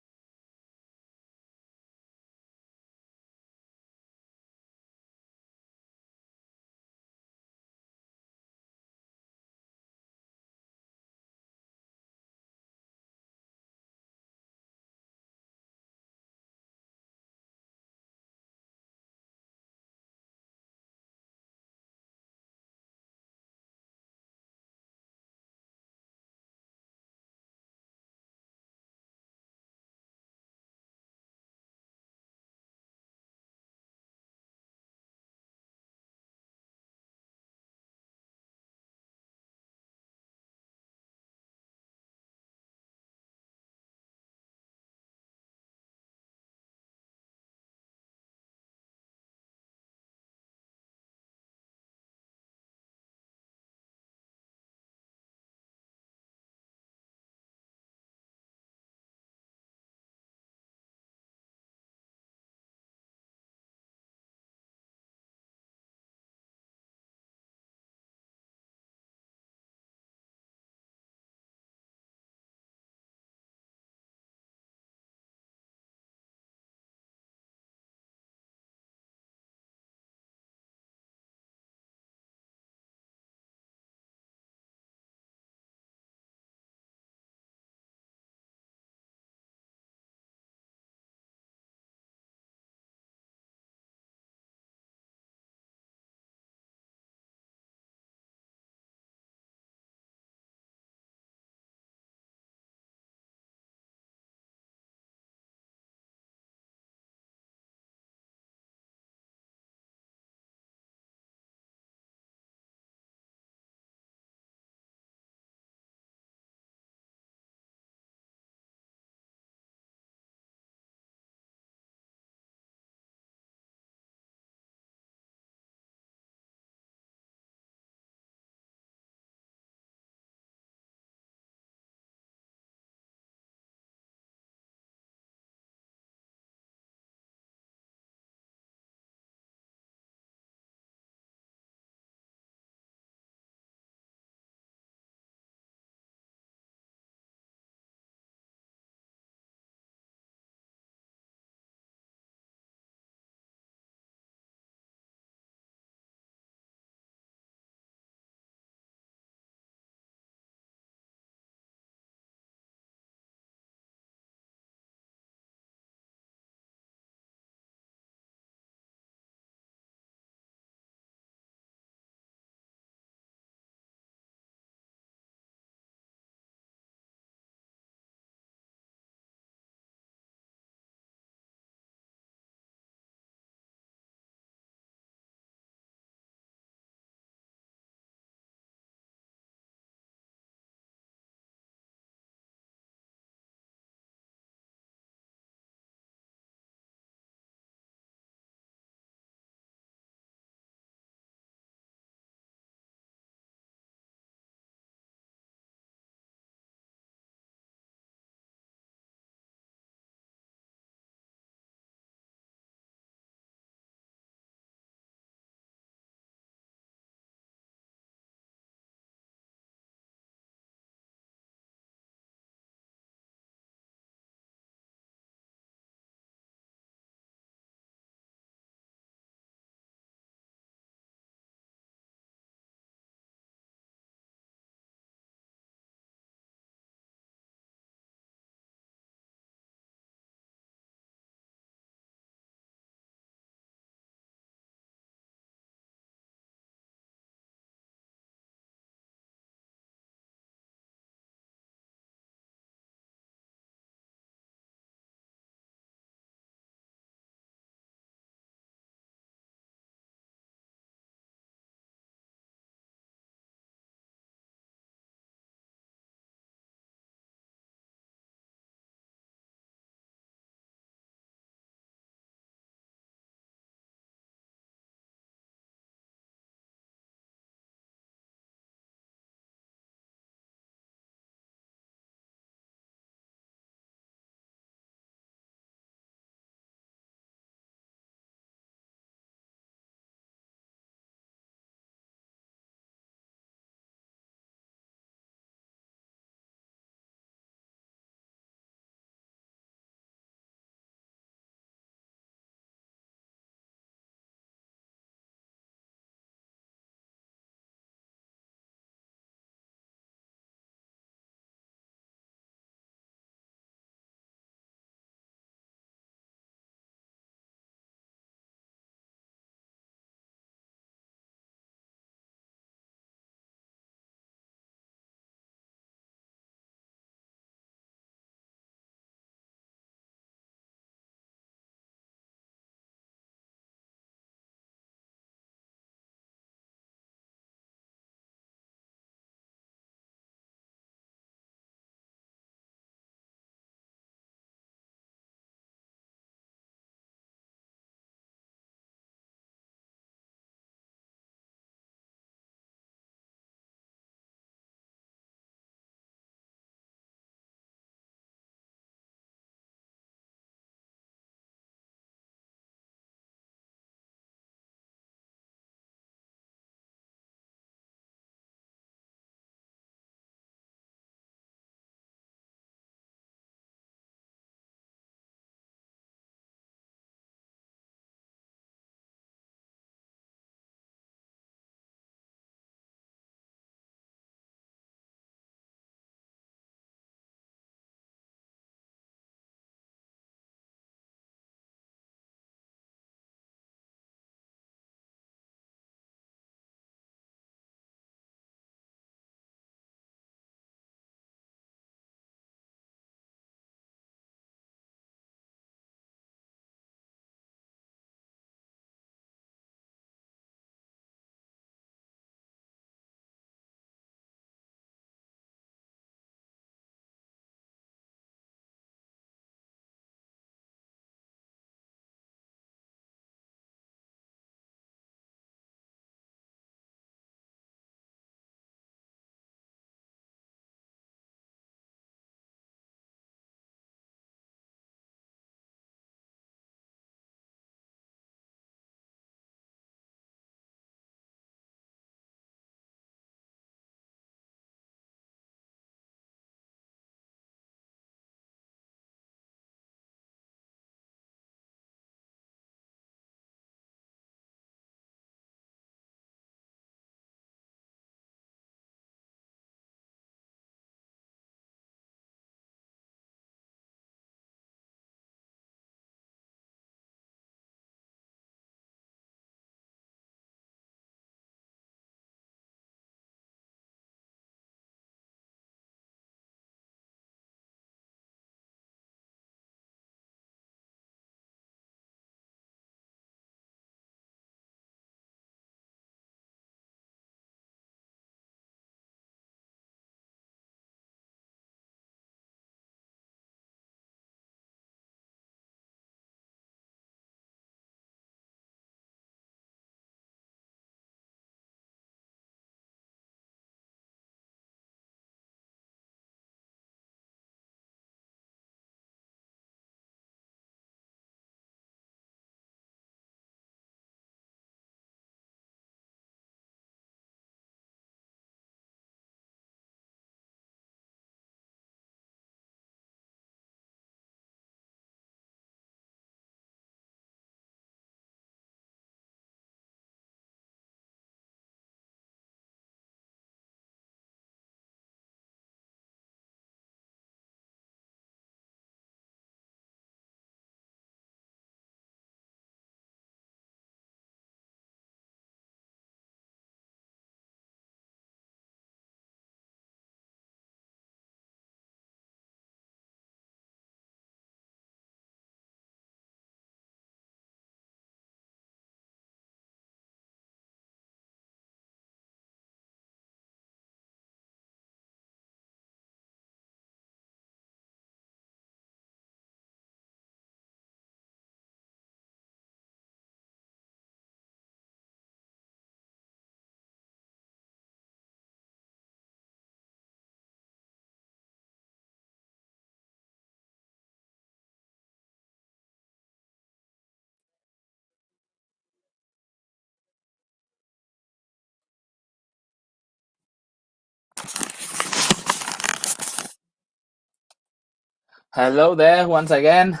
Hello there once again.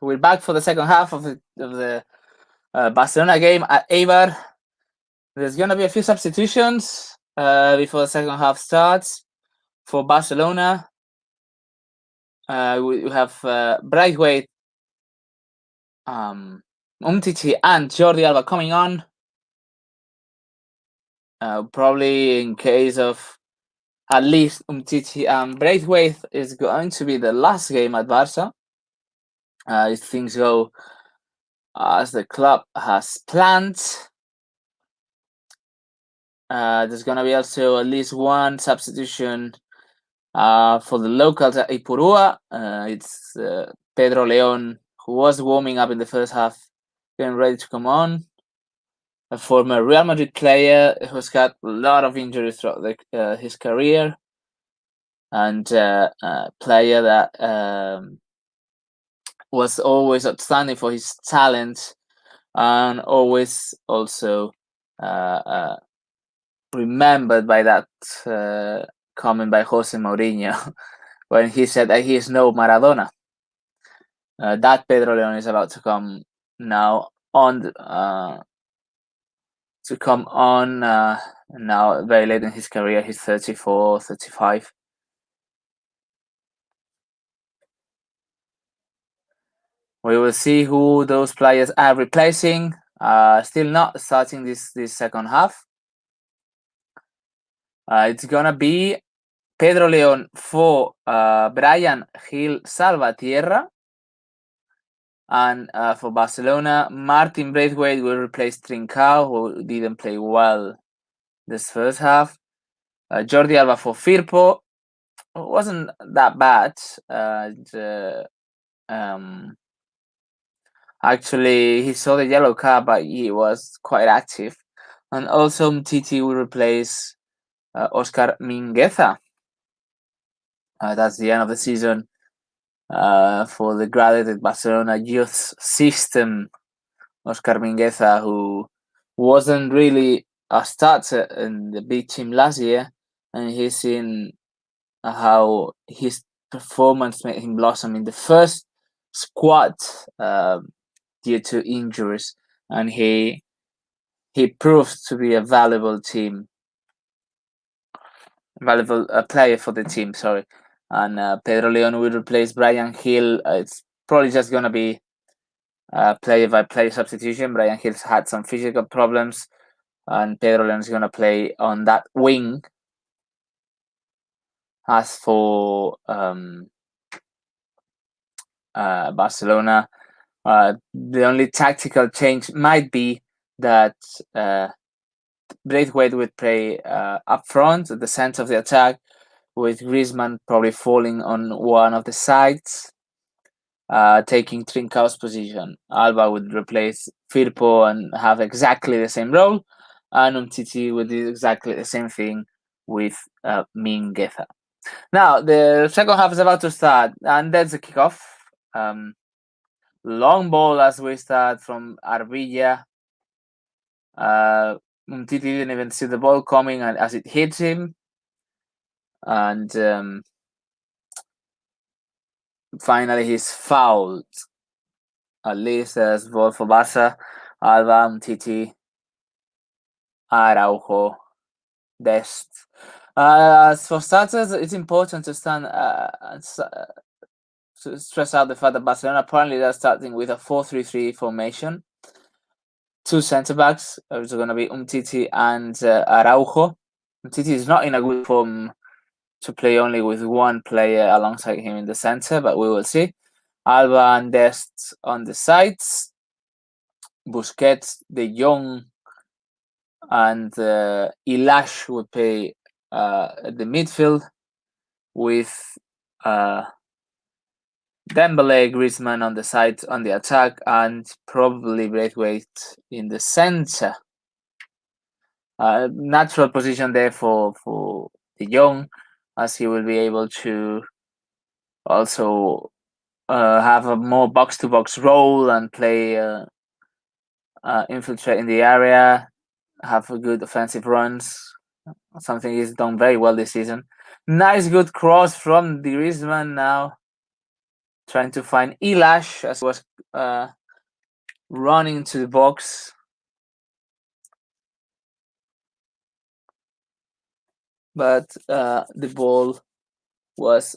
We're back for the second half of the Barcelona game at Eibar. There's going to be a few substitutions before the second half starts for Barcelona. We have Braithwaite, Umtiti, and Jordi Alba coming on. Probably in case of at least Umtiti and Braithwaite is going to be the last game at Barça. If things go as the club has planned. There's going to be also at least one substitution for the locals at Ipurua. It's Pedro Leon, who was warming up in the first half, getting ready to come on. A former Real Madrid player who's got a lot of injuries throughout his career, and a player that was always outstanding for his talent, and always also remembered by that comment by Jose Mourinho when he said that he is no Maradona. That Pedro Leon is about to come now on now very late in his career. He's 34, 35. We will see who those players are replacing. Still not starting this second half. It's gonna be Pedro Leon for Brian Gil Salvatierra. And for Barcelona, Martin Braithwaite will replace Trincao, who didn't play well this first half. Jordi Alba for Firpo. It wasn't that bad. Actually, he saw the yellow card, but he was quite active. And also, Mtiti will replace Oscar Mingueza. That's the end of the season for the graduated Barcelona youth system. Oscar Mingueza, who wasn't really a starter in the big team last year, and he's seen how his performance made him blossom in the first squad due to injuries, and he proved to be a valuable player for the team. Sorry, and Pedro Leon will replace Brian Hill. It's probably just gonna be player-by-player substitution. Brian Hill's had some physical problems, and Pedro Leon is gonna play on that wing. As for Barcelona, the only tactical change might be that Braithwaite would play up front at the center of the attack, with Griezmann probably falling on one of the sides, taking Trincao's position. Alba would replace Firpo and have exactly the same role, and Umtiti would do exactly the same thing with Mingueza. Now, the second half is about to start, and that's the kickoff. Long ball as we start from Arvilla. Umtiti didn't even see the ball coming, and as it hits him, and finally he's fouled. At least there's ball for Barça. Alba, Umtiti, Araujo, Dest. As for starters, it's important to to stress out the fact that Barcelona apparently they're starting with a 4-3-3 formation. Two centre backs are going to be Umtiti and Araujo. Umtiti is not in a good form to play only with one player alongside him in the centre, but we will see. Alba and Dest on the sides. Busquets, De Jong, and Ilash would play at the midfield with Dembele, Griezmann on the side on the attack, and probably Braithwaite in the center. Natural position there for De Jong, as he will be able to also have a more box-to-box role and play infiltrate in the area, have a good offensive runs, something he's done very well this season. Nice good cross from Griezmann now. trying to find Ilash as he was running to the box. But the ball was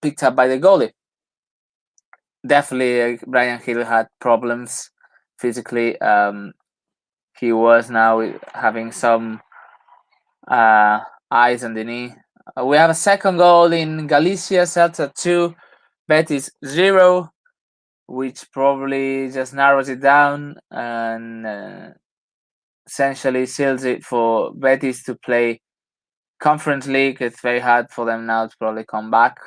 picked up by the goalie. Definitely, Brian Hill had problems physically. He was now having some eyes on the knee. We have a second goal in Galicia, Celta 2, Betis 0, which probably just narrows it down and essentially seals it for Betis to play Conference League. It's very hard for them now to probably come back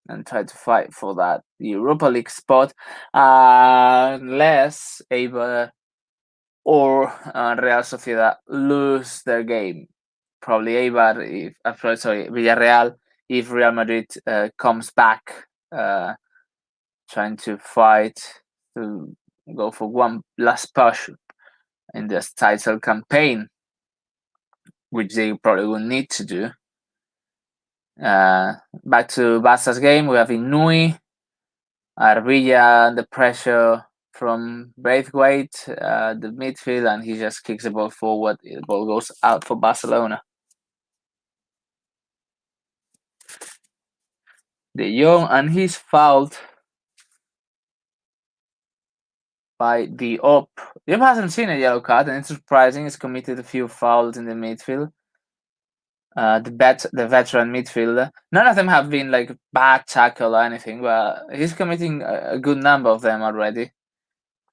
and try to fight for that Europa League spot, unless Eibar or Real Sociedad lose their game. Probably Eibar, Villarreal, if Real Madrid comes back, trying to fight to go for one last push in this title campaign, which they probably will need to do. Back to Barca's game, we have Inui, Arbilla under pressure from Braithwaite, the midfield, and he just kicks the ball forward. The ball goes out for Barcelona. De Jong, and he's fouled by Diop. Diop hasn't seen a yellow card, and it's surprising. He's committed a few fouls in the midfield. The veteran midfielder. None of them have been like bad tackle or anything, but he's committing a good number of them already,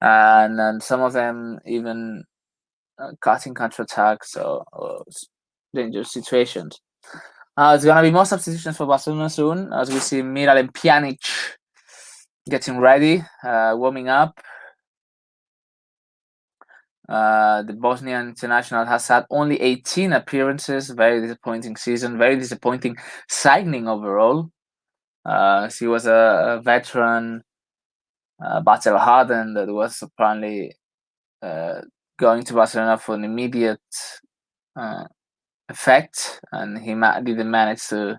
and some of them even cutting counterattacks or dangerous situations. There's gonna be more substitutions for Barcelona soon, as we see Miral and Pjanic getting ready, warming up. The Bosnian international has had only 18 appearances. Very disappointing season. Very disappointing signing overall. He was a veteran, battle hardened, that was apparently going to Barcelona for an immediate effect, and he didn't manage to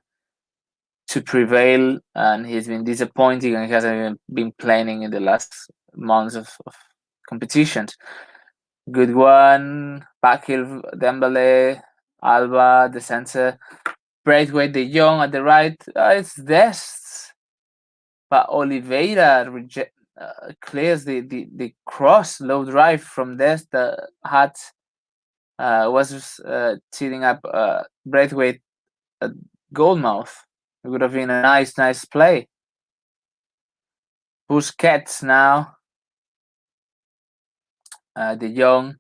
prevail, and he's been disappointing, and he hasn't even been playing in the last months of competitions. Good one, Bakil, Dembele, Alba, the center, Braithwaite, De Jong at the right. It's Dest, but Oliveira clears the cross low drive from Dest that was teeing up Braithwaite at goal mouth. It would have been a nice play. Busquets now. De Jong.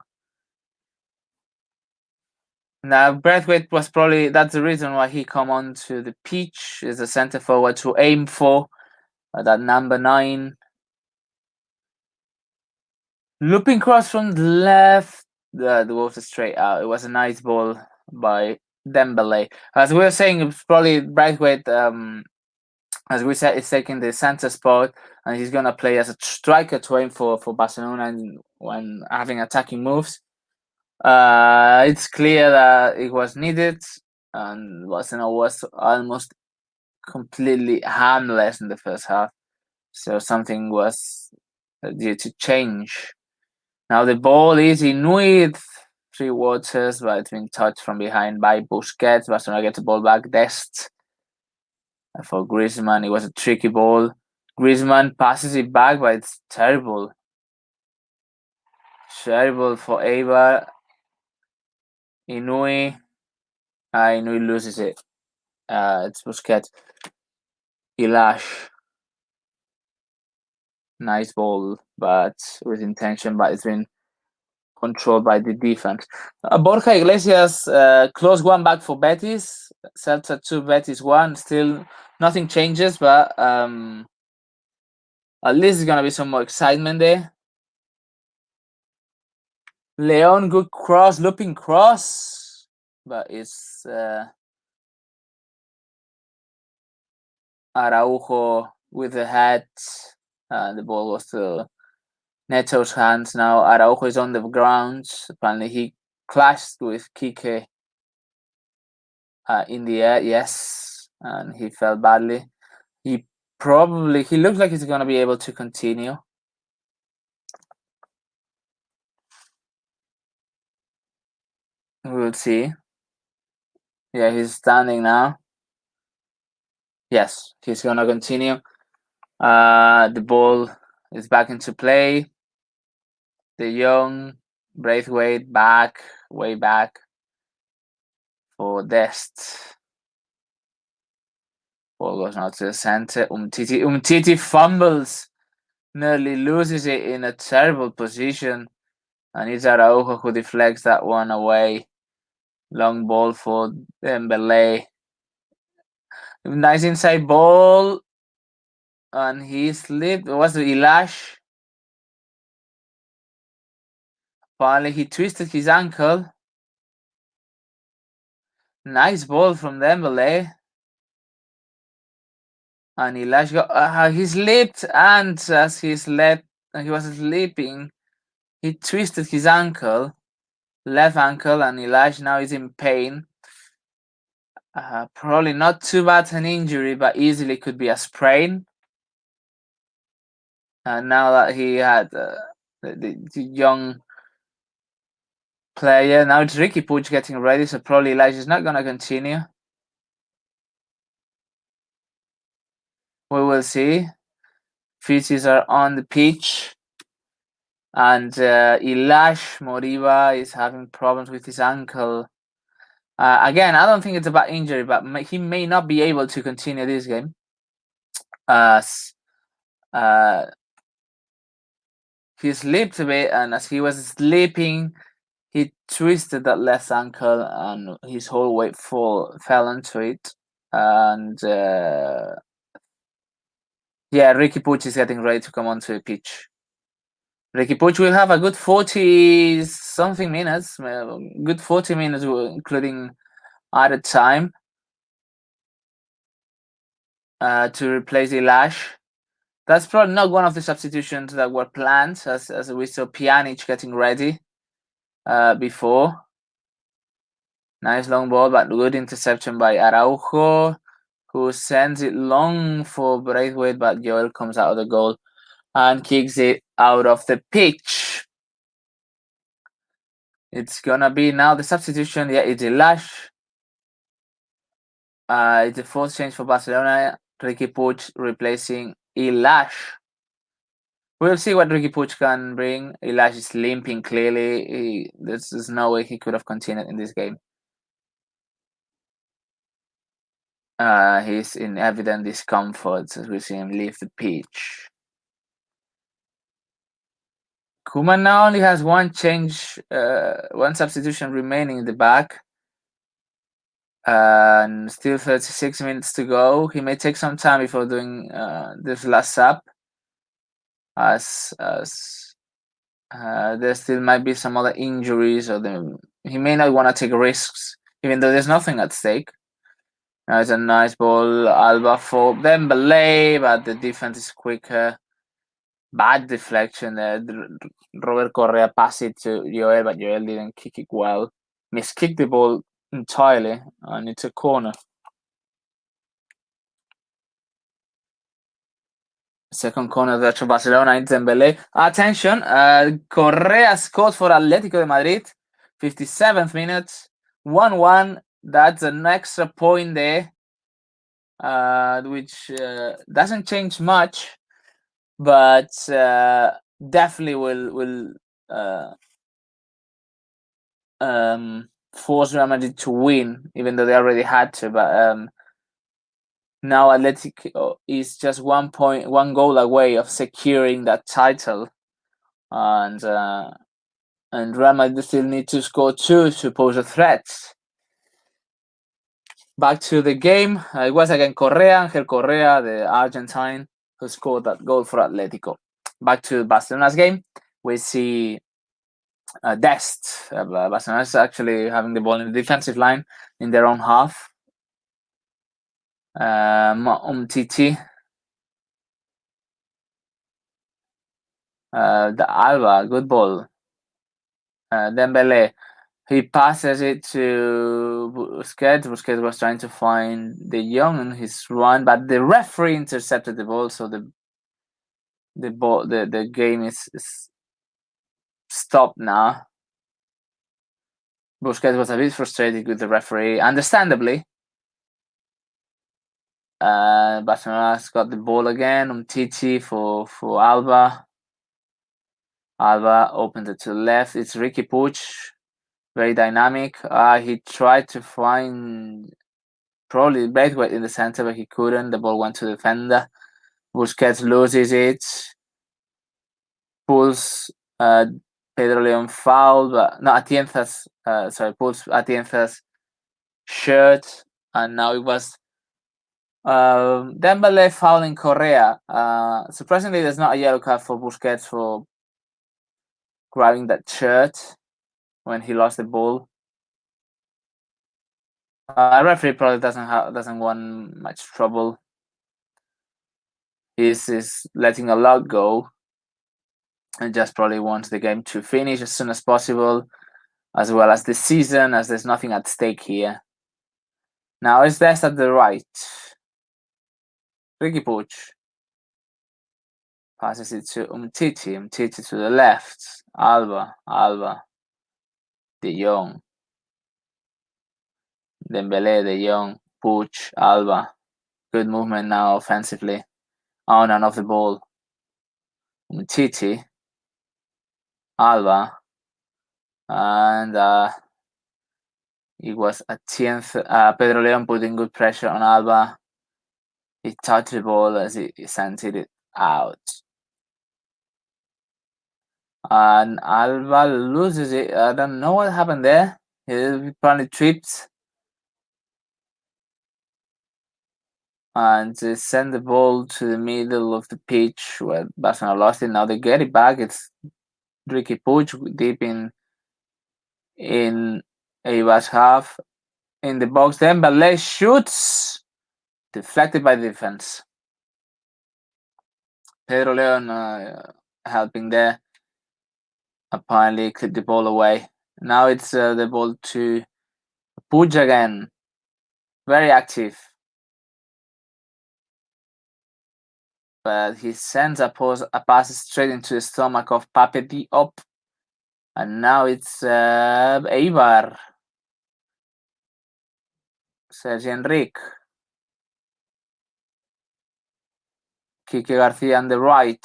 Now, Braithwaite was probably, that's the reason why he come onto the pitch, is a centre forward to aim for, that number 9. Looping cross from the left, the water straight out. It was a nice ball by Dembele. As we were saying, it's probably Braithwaite, as we said, is taking the centre spot, and he's going to play as a striker to aim for Barcelona and when having attacking moves. It's clear that it was needed, and Barcelona was almost completely harmless in the first half. So something was due to change. Now the ball is in with 3 waters, but it's been touched from behind by Busquets. Barcelona gets the ball back. Dest for Griezmann. It was a tricky ball. Griezmann passes it back, but it's terrible. Terrible for Eibar. Inui loses it. It's Busquets. Ilash. Nice ball, but with intention, but it's been controlled by the defense. Borja Iglesias close one back for Betis. Celta 2, Betis 1. Still nothing changes, but at least there's gonna be some more excitement there. Leon, good cross, looping cross, but it's Araujo with the head. The ball was to Neto's hands. Now Araujo is on the ground. Apparently he clashed with Kike in the air, yes, and he fell badly. He probably he looks like he's gonna be able to continue. We will see. Yeah, he's standing now. Yes, he's gonna continue. The ball is back into play. De Jong, Braithwaite back, way back for Dest. Ball goes now to the center. Umtiti fumbles, nearly loses it in a terrible position. And it's Araujo who deflects that one away. Long ball for Dembele. Nice inside ball. And he slipped. It was Ilash. Finally, he twisted his ankle. Nice ball from Dembele. And Ilash got, he slipped, and as he was sleeping, he twisted his ankle, left ankle, and Ilash now is in pain. Probably not too bad an injury, but easily could be a sprain. And now that he had the young player, now it's Ricky Puig getting ready, so probably Elijah's not going to continue. We will see. Fizzies are on the pitch. And Ilash Moriba is having problems with his ankle. Again, I don't think it's a bad injury, but he may not be able to continue this game. He slipped a bit, and as he was sleeping, he twisted that left ankle, and his whole weight fell into it. And Ricky Puig is getting ready to come onto the pitch. Ricky Puig will have a good 40-something minutes, good 40 minutes, including added time, to replace Ilash. That's probably not one of the substitutions that were planned, as we saw Pjanic getting ready before. Nice long ball, but good interception by Araujo, who sends it long for Braithwaite, but Joel comes out of the goal and kicks it out of the pitch. It's gonna be now the substitution. Yeah, it's Ilash. It's the fourth change for Barcelona. Ricky Puig replacing Ilash. We'll see what Ricky Puig can bring. Ilash is limping clearly. There's no way he could have continued in this game. He's in evident discomfort as we see him leave the pitch. Koeman now only has one change, one substitution remaining in the back. And still 36 minutes to go. He may take some time before doing this last sub, as there still might be some other injuries, or he may not want to take risks, even though there's nothing at stake. Now it's a nice ball, Alba for Dembele, but the defense is quicker. Bad deflection there. Robert Correa passed it to Joel, but Joel didn't kick it well. Miskicked the ball entirely, and it's a corner. Second corner there to Barcelona in Dembele. Attention, Correa scored for Atletico de Madrid. 57th minute, 1-1. That's an extra point there, which doesn't change much, but definitely will force Real Madrid to win, even though they already had to. But now Atletico is just 1 goal away of securing that title, and Real Madrid still need to score 2 to pose a threat. Back to the game. It was again Angel Correa, the Argentine, who scored that goal for Atletico. Back to Barcelona's game. We see Dest. Barcelona is actually having the ball in the defensive line in their own half. Umtiti. The Alba, good ball. Dembele. He passes it to Busquets. Busquets was trying to find De Jong in his run, but the referee intercepted the ball, so the game is stopped now. Busquets was a bit frustrated with the referee, understandably. Barcelona's got the ball again. Umtiti for Alba. Alba opens it to the left. It's Ricky Puig, very dynamic. He tried to find probably Braithwaite in the center, but he couldn't. The ball went to the defender. Busquets loses it. Pulls Pedro Leon foul, but no, Atienza's pulls Atienza's shirt, and now it was Dembele fouling Correa. Surprisingly, there's not a yellow card for Busquets for grabbing that shirt when he lost the ball. Referee probably doesn't want much trouble. He's letting a lot go, and just probably wants the game to finish as soon as possible, as well as the season, as there's nothing at stake here. Now it's Dest at the right. Ricky Puig passes it to Umtiti. Umtiti to the left. Alba. De Jong. Dembele, De Jong, Puig, Alba. Good movement now offensively. On and off the ball. Umtiti. Alba. And it was Pedro Leon putting good pressure on Alba. He touched the ball as he sent it out. And Alba loses it. I don't know what happened there. He probably tripped. And they send the ball to the middle of the pitch where Barcelona lost it. Now they get it back. It's Ricky Puig deep in Eibar's half. In the box, Dembele shoots. Deflected by the defense. Pedro Leon helping there. Apparently clipped the ball away. Now it's the ball to Puig again. Very active. But he sends a pass straight into the stomach of Pape Diop. And now it's Eibar. Sergi Enrique. Kike Garcia on the right.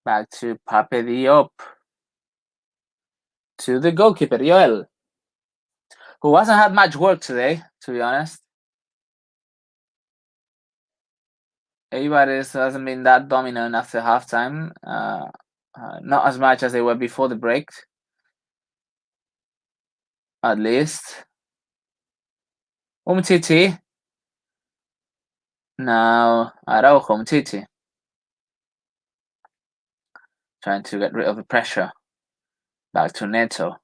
Back to Pape Diop. To the goalkeeper, Joel. Who hasn't had much work today, to be honest. Eibar hasn't been that dominant after halftime. Not as much as they were before the break. At least. Umtiti. Now Araujo, Umtiti. Trying to get rid of the pressure. Back to Neto.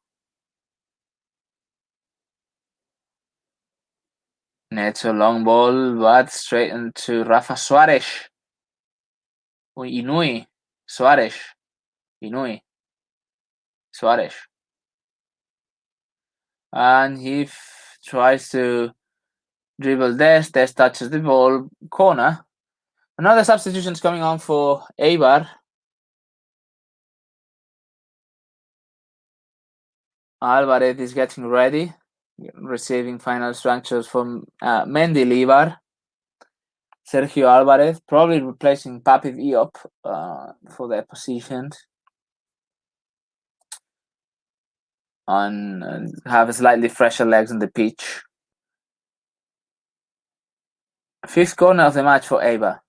Neto long ball, but straight into Rafa Suarez. Inui. Suarez. Inui. Suarez. And he tries to dribble Dest. Dest touches the ball. Corner. Another substitutions coming on for Eibar. Alvarez is getting ready. Receiving final instructions from Mendilibar. Sergio Alvarez, probably replacing Pape Diop for their positions. And have slightly fresher legs on the pitch. Fifth corner of the match for Eibar.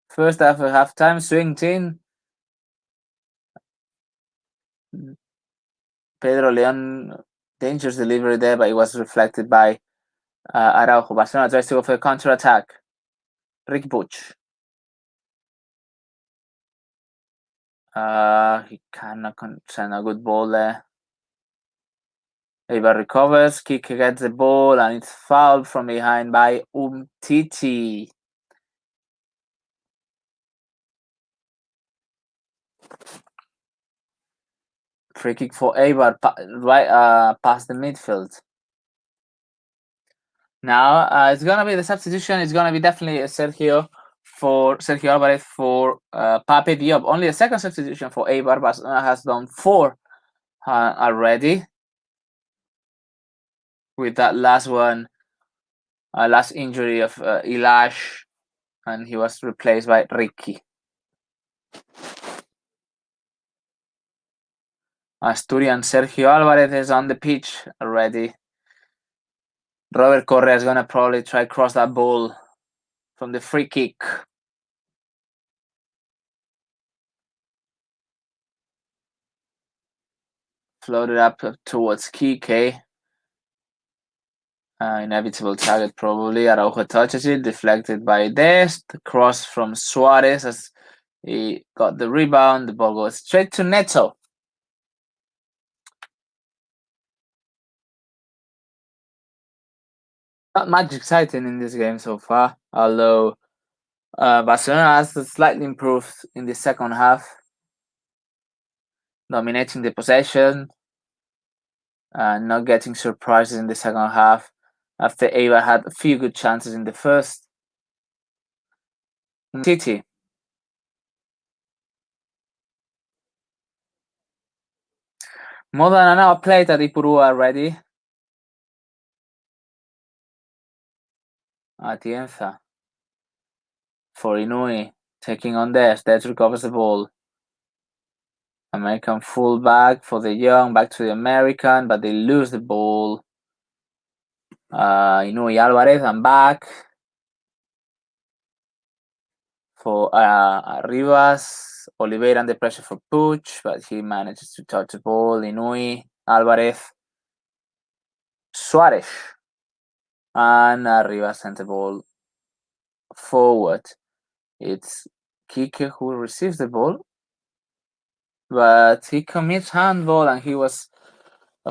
First half of halftime, swing in. Pedro Leon, dangerous delivery there, but it was reflected by Araujo. Barcelona tries to go for a counter-attack. Ricky Puig. He cannot send a good ball there. Eibar recovers, Kike gets the ball, and it's fouled from behind by Umtiti. Free kick for Eibar, right past the midfield. Now it's gonna be the substitution. It's gonna be definitely Sergio Alvarez for Pape Diop. Only a second substitution for Eibar. Barcelona has done 4 already. With that last one, last injury of Ilash, and he was replaced by Ricky. Asturian Sergio Alvarez is on the pitch already. Robert Correa is gonna probably try cross that ball from the free kick. Floated up towards Kike. Inevitable target probably. Araujo touches it, deflected by Dest. Cross from Suarez as he got the rebound. The ball goes straight to Neto. Not much exciting in this game so far, although Barcelona has slightly improved in the second half, dominating the possession, not getting surprises in the second half after Eibar had a few good chances in the first. Titi. More than an hour played at Ipurua already. Atienza for Inui, taking on Des. Des recovers the ball. American fullback for the young, back to the American, but they lose the ball. Inui Alvarez, I'm back for Rivas. Oliveira under pressure for Puig, but he manages to touch the ball. Inui Alvarez, Suarez, and Rivas sent the ball forward. It's Kike who receives the ball, but he commits handball, and he was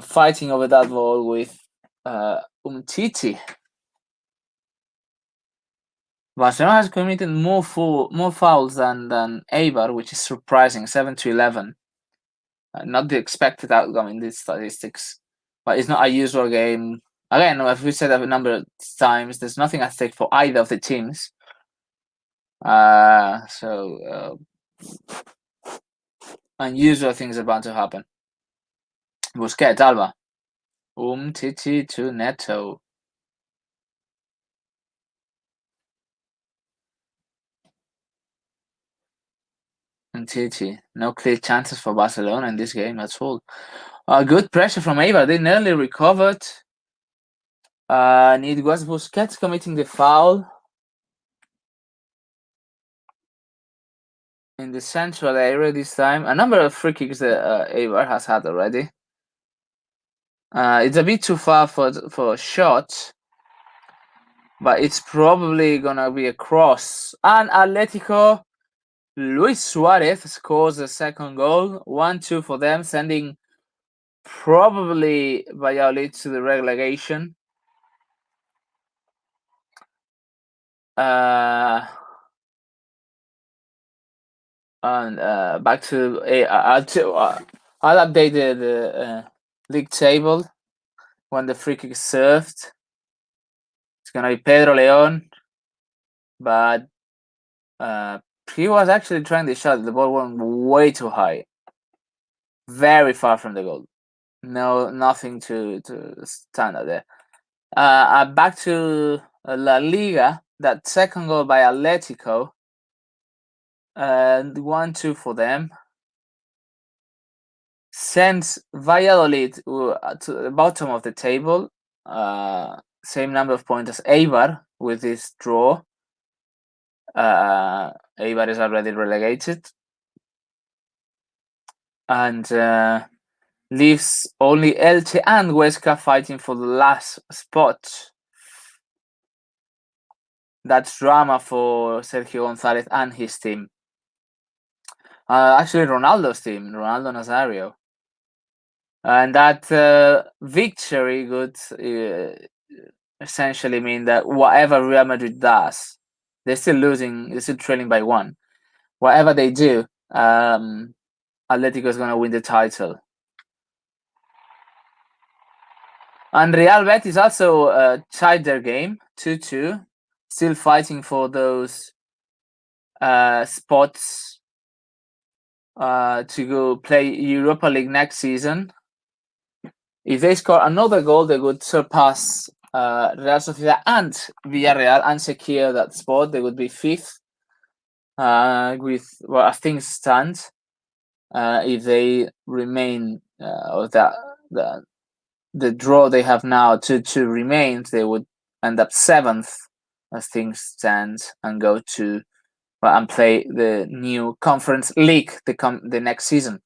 fighting over that ball with Umtiti. Barcelona has committed more fouls than Eibar, which is surprising, 7-11. Not the expected outcome in these statistics, but it's not a usual game. Again, as we said a number of times, there's nothing at stake for either of the teams. So unusual things are bound to happen. Busquets, Alba. Titi to Neto. And Titi. No clear chances for Barcelona in this game at all. Good pressure from Eibar. They nearly recovered. And it was Busquets committing the foul in the central area this time. A number of free kicks that Eibar has had already. It's a bit too far for a shot, but it's probably gonna be a cross. And Atletico, Luis Suarez scores the second goal. 1-2 for them, sending probably Valladolid to the relegation. And back to I'll update the league table when the free kick is served. It's gonna be Pedro Leon, but he was actually trying the shot. The ball went way too high, very far from the goal. Nothing to stand out there. Back to La Liga. That second goal by Atletico, and 1-2 for them, sends Valladolid to the bottom of the table. Same number of points as Eibar with this draw. Eibar is already relegated, and leaves only Elche and Huesca fighting for the last spot. That's drama for Sergio González and his team. Actually, Ronaldo's team, Ronaldo Nazario. And that victory would essentially mean that whatever Real Madrid does, they're still losing, they're still trailing by 1. Whatever they do, Atletico is going to win the title. And Real Betis also tied their game 2-2, still fighting for those spots to go play Europa League next season. If they score another goal, they would surpass Real Sociedad and Villarreal and secure that spot. They would be fifth with, well, as things stand. If they remain, or the draw they have now to remains, they would end up seventh as things stand and go to and play the new Conference League the next season.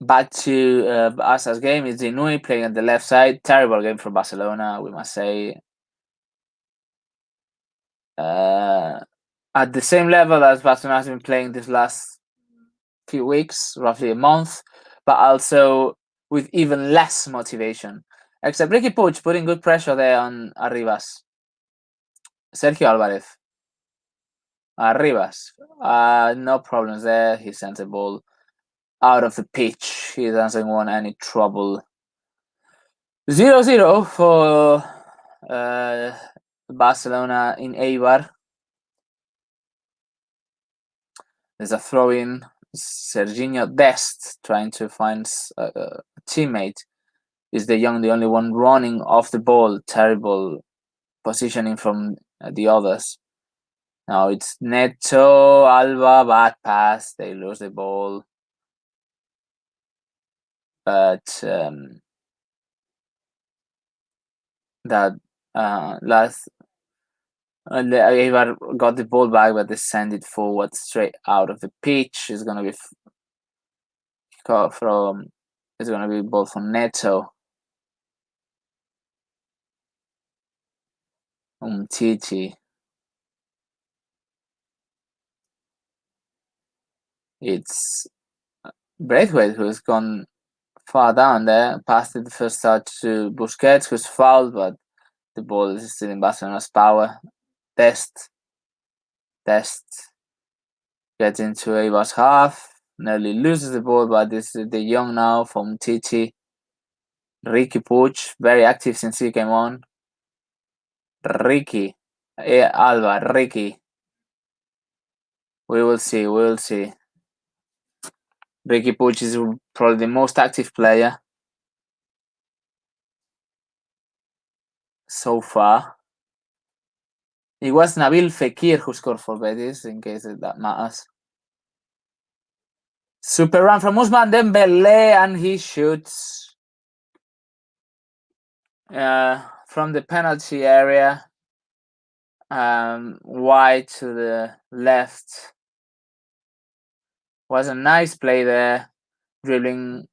Back to Barca's game. It's Inui playing on the left side. Terrible game for Barcelona, we must say. At the same level as Barcelona has been playing this last few weeks, roughly a month, but also with even less motivation. Except Ricky Puig putting good pressure there on Arribas. Sergio Alvarez. Arribas. No problems there. He sent the ball out of the pitch. He doesn't want any trouble. 0-0 for Barcelona in Eibar. There's a throw-in. Serginho Dest trying to find a teammate. Is De Jong the only one running off the ball? Terrible positioning from the others. Now it's Neto, Alba, bad pass. They lose the ball. But that last Eibar got the ball back, but they send it forward straight out of the pitch. It's gonna be it's gonna be ball from Neto. Titi. It's Braithwaite who's gone far down there, passed it the first touch to Busquets, who's fouled, but the ball is still in Barcelona's power. Dest gets into Eibar's half, nearly loses the ball, but this is De Jong now from Titi. Ricky Puig, very active since he came on. Ricky. Alba, Ricky. We will see. Ricky Puig is probably the most active player so far. It was Nabil Fekir who scored for Betis, in case that matters. Super run from Ousmane Dembele, and he shoots from the penalty area, wide to the left. Was a nice play there, dribbling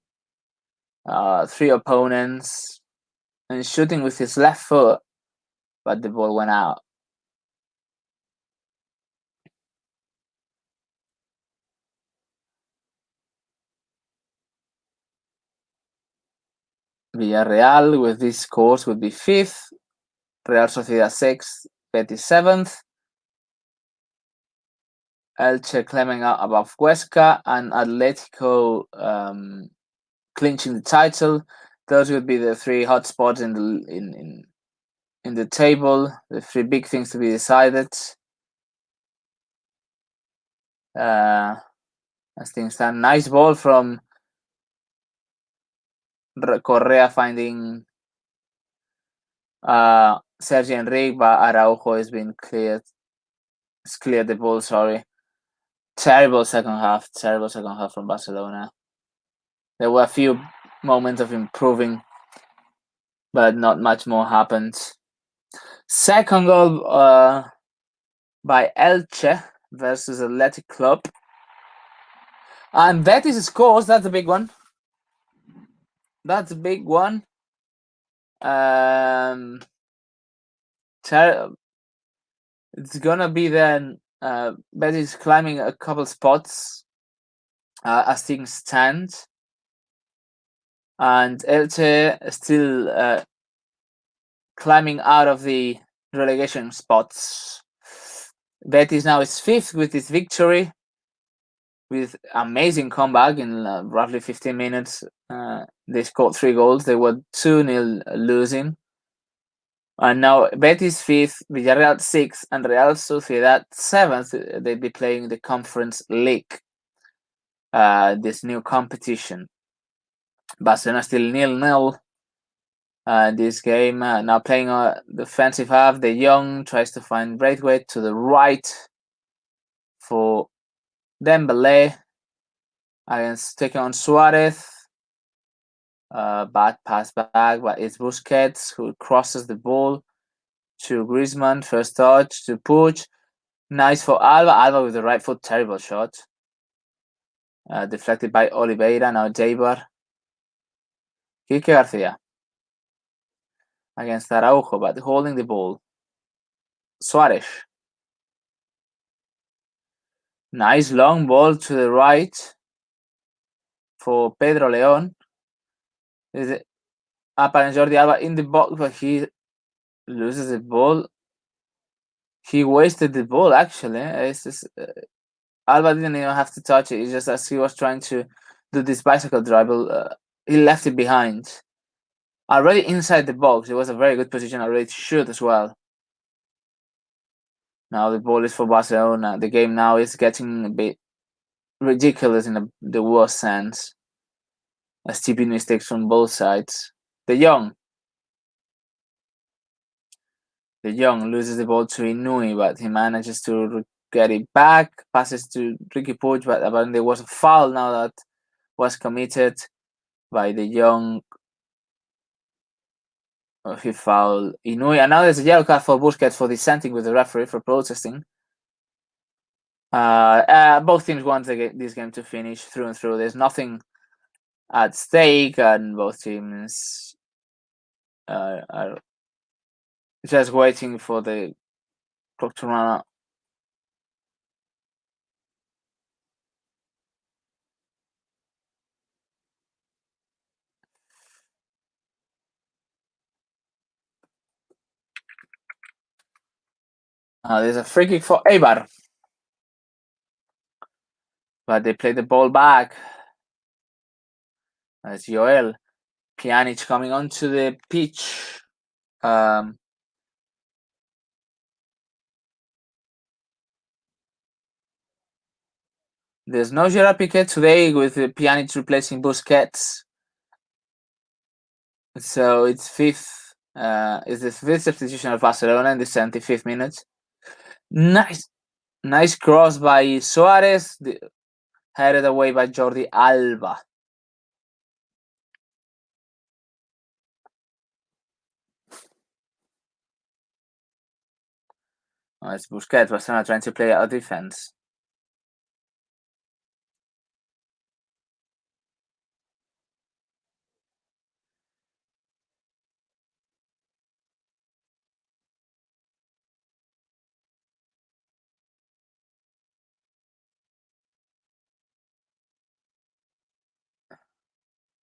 3 opponents and shooting with his left foot, but the ball went out. Villarreal with these scores would be 5th, Real Sociedad 6th, Betis 7th, Elche climbing out above Huesca, and Atletico clinching the title. Those would be the 3 hot spots in the table, the 3 big things to be decided. As things stand, nice ball from Correa finding Sergi Enrique, but Araujo has been cleared. It's cleared the ball, sorry. Terrible second half from Barcelona. There were a few moments of improving, but not much more happened. Second goal by Elche versus Athletic Club. And Betis scores, that's a big one. It's gonna be then Betis climbing a couple spots as things stand, and Elche still climbing out of the relegation spots. Betis now is 5th with this victory. with amazing comeback in roughly 15 minutes. They scored 3 goals. They were 2-0 losing. And now Betis 5th, Villarreal 6th, and Real Sociedad 7th. They'll be playing the Conference League, this new competition. Barcelona still 0-0. This game now playing defensive half. De Jong tries to find Braithwaite to the right for Dembele against taking on Suarez. Bad pass back, but it's Busquets who crosses the ball to Griezmann. First touch to Puig. Nice for Alba. Alba with the right foot, terrible shot. Deflected by Oliveira. Now Eibar. Quique Garcia against Araujo, but holding the ball. Suarez. Nice long ball to the right for Pedro León. Is it up and Jordi Alba in the box, but he loses the ball. He wasted the ball, actually. Alba didn't even have to touch it. It's just as he was trying to do this bicycle dribble, he left it behind. Already inside the box, it was a very good position already to shoot as well. Now the ball is for Barcelona. The game now is getting a bit ridiculous in the worst sense. Stupid mistakes from both sides. De Jong loses the ball to Inui, but he manages to get it back. Passes to Ricky Puig, but apparently there was a foul now that was committed by De Jong. He fouled Inui, and now there's a yellow card for Busquets for dissenting with the referee for protesting. Both teams want this game to finish through and through. There's nothing at stake, and both teams are just waiting for the clock to run out. There's a free kick for Eibar, but they play the ball back. It's Joel Pjanic coming onto the pitch. There's no Gerard Piqué today, with Pjanic replacing Busquets. So it's fifth. Is the fifth substitution of Barcelona in the 75th minute. Nice cross by Suarez, headed away by Jordi Alba. It's Busquets. Barcelona trying to play out defense.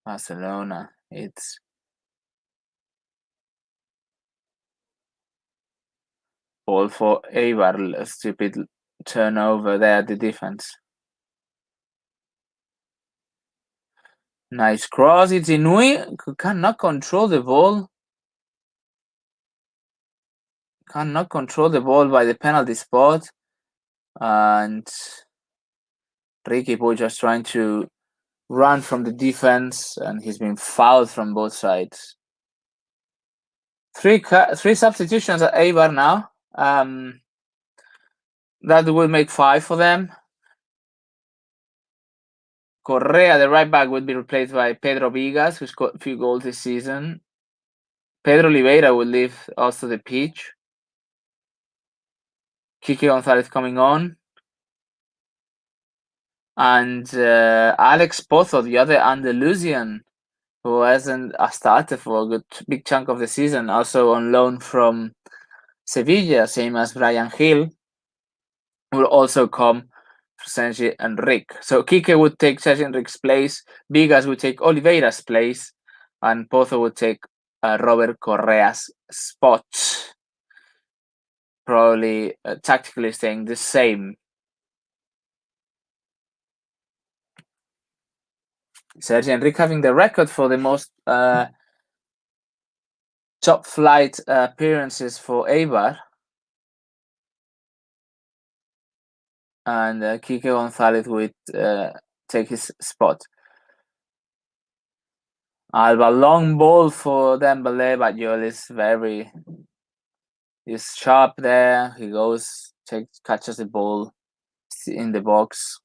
Barcelona. It's all for Eibar. A stupid turnover there at the defense. Nice cross. It's Inui, who cannot control the ball. Cannot control the ball by the penalty spot. And Ricky Puig just trying to run from the defense, and he's been fouled from both sides. Three substitutions at Eibar now. That will make 5 for them. Correa, the right back, would be replaced by Pedro Vigas, who scored a few goals this season. Pedro Oliveira will leave also the pitch. Quique Gonzalez coming on. And Alex Pozo, the other Andalusian, who hasn't started for a good big chunk of the season, also on loan from Sevilla, same as Brian Hill, will also come for Sergi Enrique. So Quique would take Sergi Enrique's place, Vigas would take Oliveira's place, and Pozo would take Robert Correa's spot. Probably tactically staying the same. Sergi Enrique having the record for the most top flight appearances for Eibar. And Kike Gonzalez would take his spot. Alba, long ball for Dembele, but Joel is sharp there. He goes, catches the ball in the box.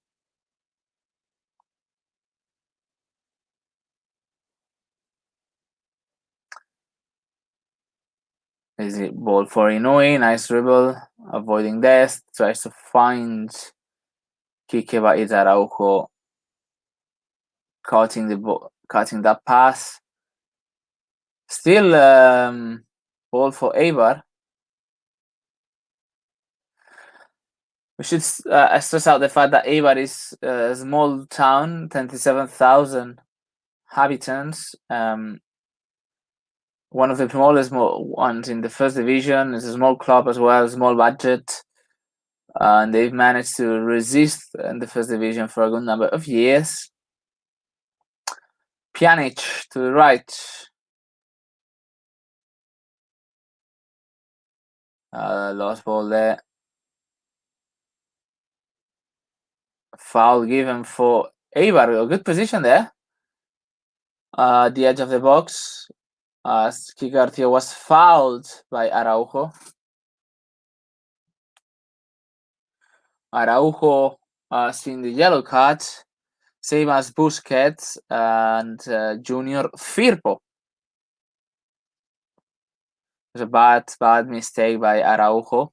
Easy ball for Inui, nice dribble, avoiding Dest, tries to find Kike, but it's Araujo cutting that pass. Still ball for Eibar. We should stress out the fact that Eibar is a small town, 27,000 inhabitants. One of the smallest ones in the first division. It's a small club as well, small budget. And they've managed to resist in the first division for a good number of years. Pjanic to the right. Lost ball there. Foul given for Eibar. A good position there. The edge of the box. Kike Garcia was fouled by Araujo. Araujo seeing the yellow card, same as Busquets and Junior Firpo. It was a bad mistake by Araujo.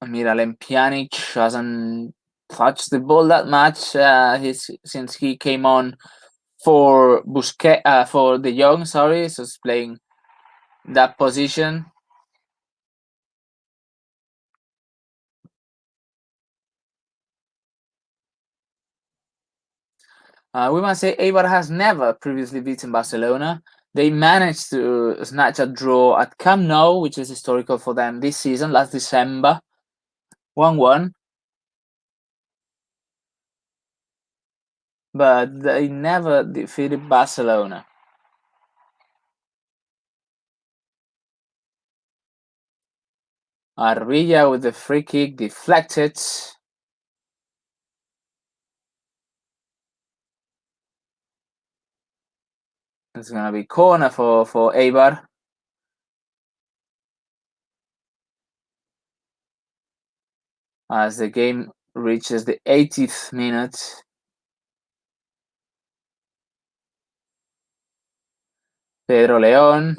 Miralem Pjanic hasn't touched the ball that much since he came on for Busquets, for De Jong, so he's playing that position. We must say Eibar has never previously beaten Barcelona. They managed to snatch a draw at Camp Nou, which is historical for them this season, last December, 1-1. But they never defeated Barcelona. Arvilla with the free kick deflected. It's going to be corner for Eibar. As the game reaches the 80th minute. Pedro León.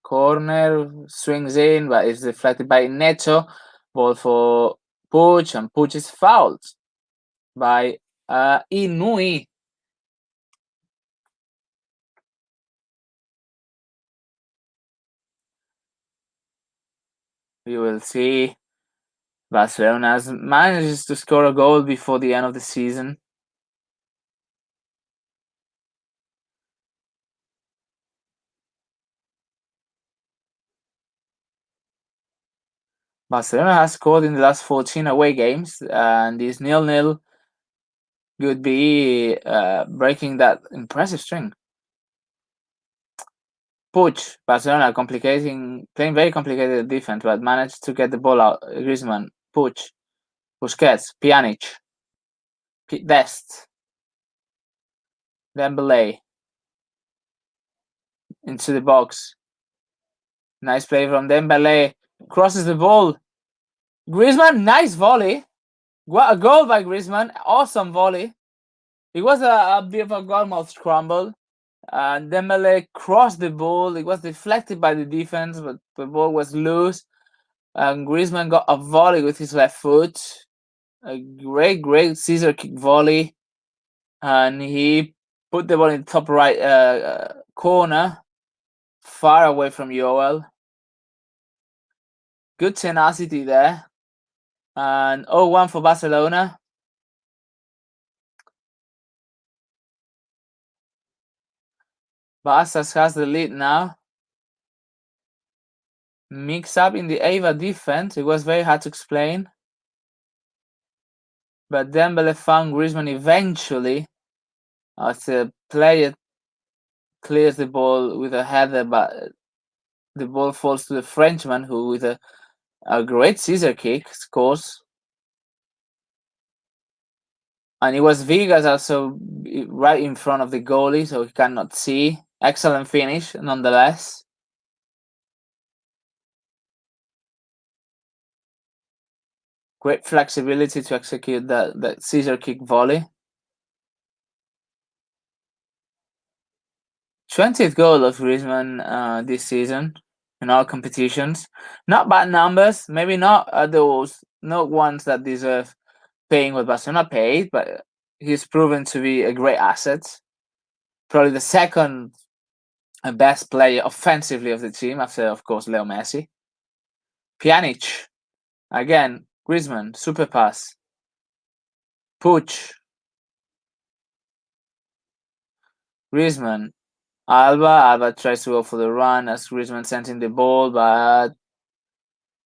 Corner, swings in, but it's deflected by Neto. Ball for Puig, and Puig is fouled by Inui. We will see. Barcelona manages to score a goal before the end of the season. Barcelona has scored in the last 14 away games, and this 0-0 could be breaking that impressive string. Puig, Barcelona playing very complicated defense, but managed to get the ball out. Griezmann, Puig, Busquets, Pjanic, Dest, Dembele into the box. Nice play from Dembele. Crosses the ball. Griezmann, nice volley. What a goal by Griezmann. Awesome volley. It was a bit of a goalmouth scramble. And Dembele crossed the ball. It was deflected by the defense, but the ball was loose. And Griezmann got a volley with his left foot. A great scissor kick volley. And he put the ball in the top right corner, far away from Joel. Good tenacity there. And 0-1 for Barcelona. Barça has the lead now. Mix up in the Eibar defense. It was very hard to explain. but Dembele found Griezmann eventually as the player clears the ball with a header, but the ball falls to the Frenchman, who with a great scissor kick scores. And it was Vigas also right in front of the goalie, so he cannot see. Excellent finish, nonetheless. Great flexibility to execute that scissor kick volley. 20th goal of Griezmann this season in all competitions. Not bad numbers, maybe not those, not ones that deserve paying what Barcelona paid, but he's proven to be a great asset. Probably the second best player offensively of the team after, of course, Leo Messi. Pjanic, again, Griezmann, super pass. Puig, Griezmann, Alba tries to go for the run as Griezmann sends in the ball, but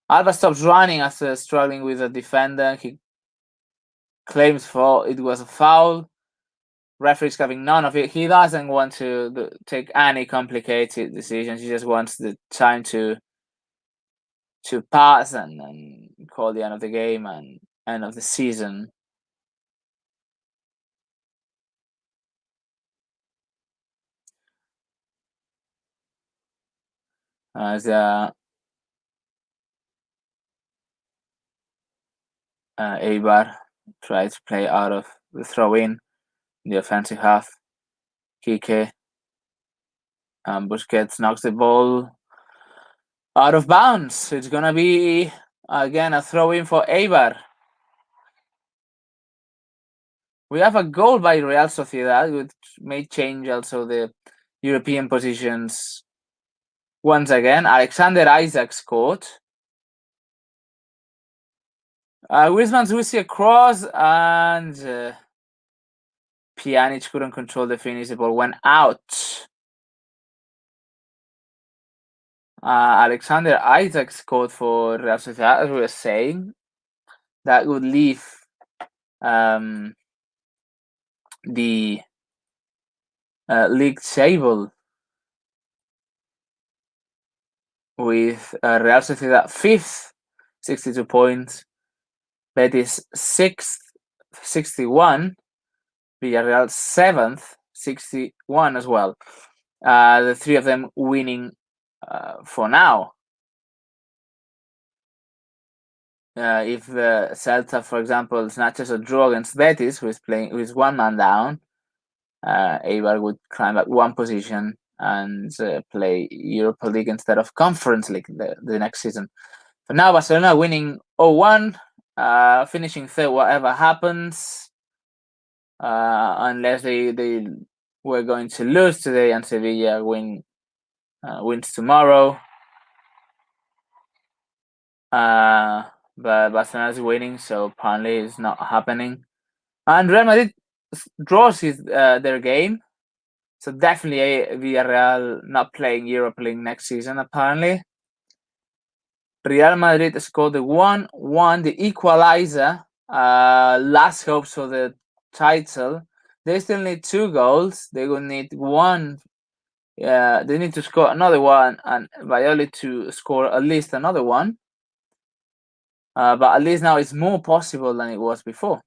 Alba stops running after struggling with a defender. He claims it was a foul. Referee's having none of it. He doesn't want to take any complicated decisions. He just wants the time to pass and call the end of the game and end of the season. As Eibar tries to play out of the throw-in the offensive half. Kike and Busquets knocks the ball out of bounds. It's gonna be again a throw-in for Eibar. We have a goal by Real Sociedad, which may change also the European positions. Once again, Alexander Isak scored. Griezmann's Lucy cross and Pjanic couldn't control the finish. The ball went out. Alexander Isak scored for Real Sociedad, as we were saying. That would leave the league table with Real Sociedad 5th, 62 points. Betis 6th, 61. Villarreal 7th, 61 as well. The three of them winning for now. If Celta, for example, snatches a draw against Betis, who is one man down, Eibar would climb up one position and play Europa League instead of Conference League the next season. For now, Barcelona winning 0-1, finishing third whatever happens, unless they were going to lose today and Sevilla wins tomorrow. But Barcelona is winning, so apparently it's not happening. And Real Madrid draws their game, so definitely Villarreal not playing Europa League next season. Apparently, Real Madrid scored the 1-1, the equalizer. Last hopes for the title. They still need 2 goals. They will need one. They need to score another one, and Valladolid to score at least another one. But at least now it's more possible than it was before.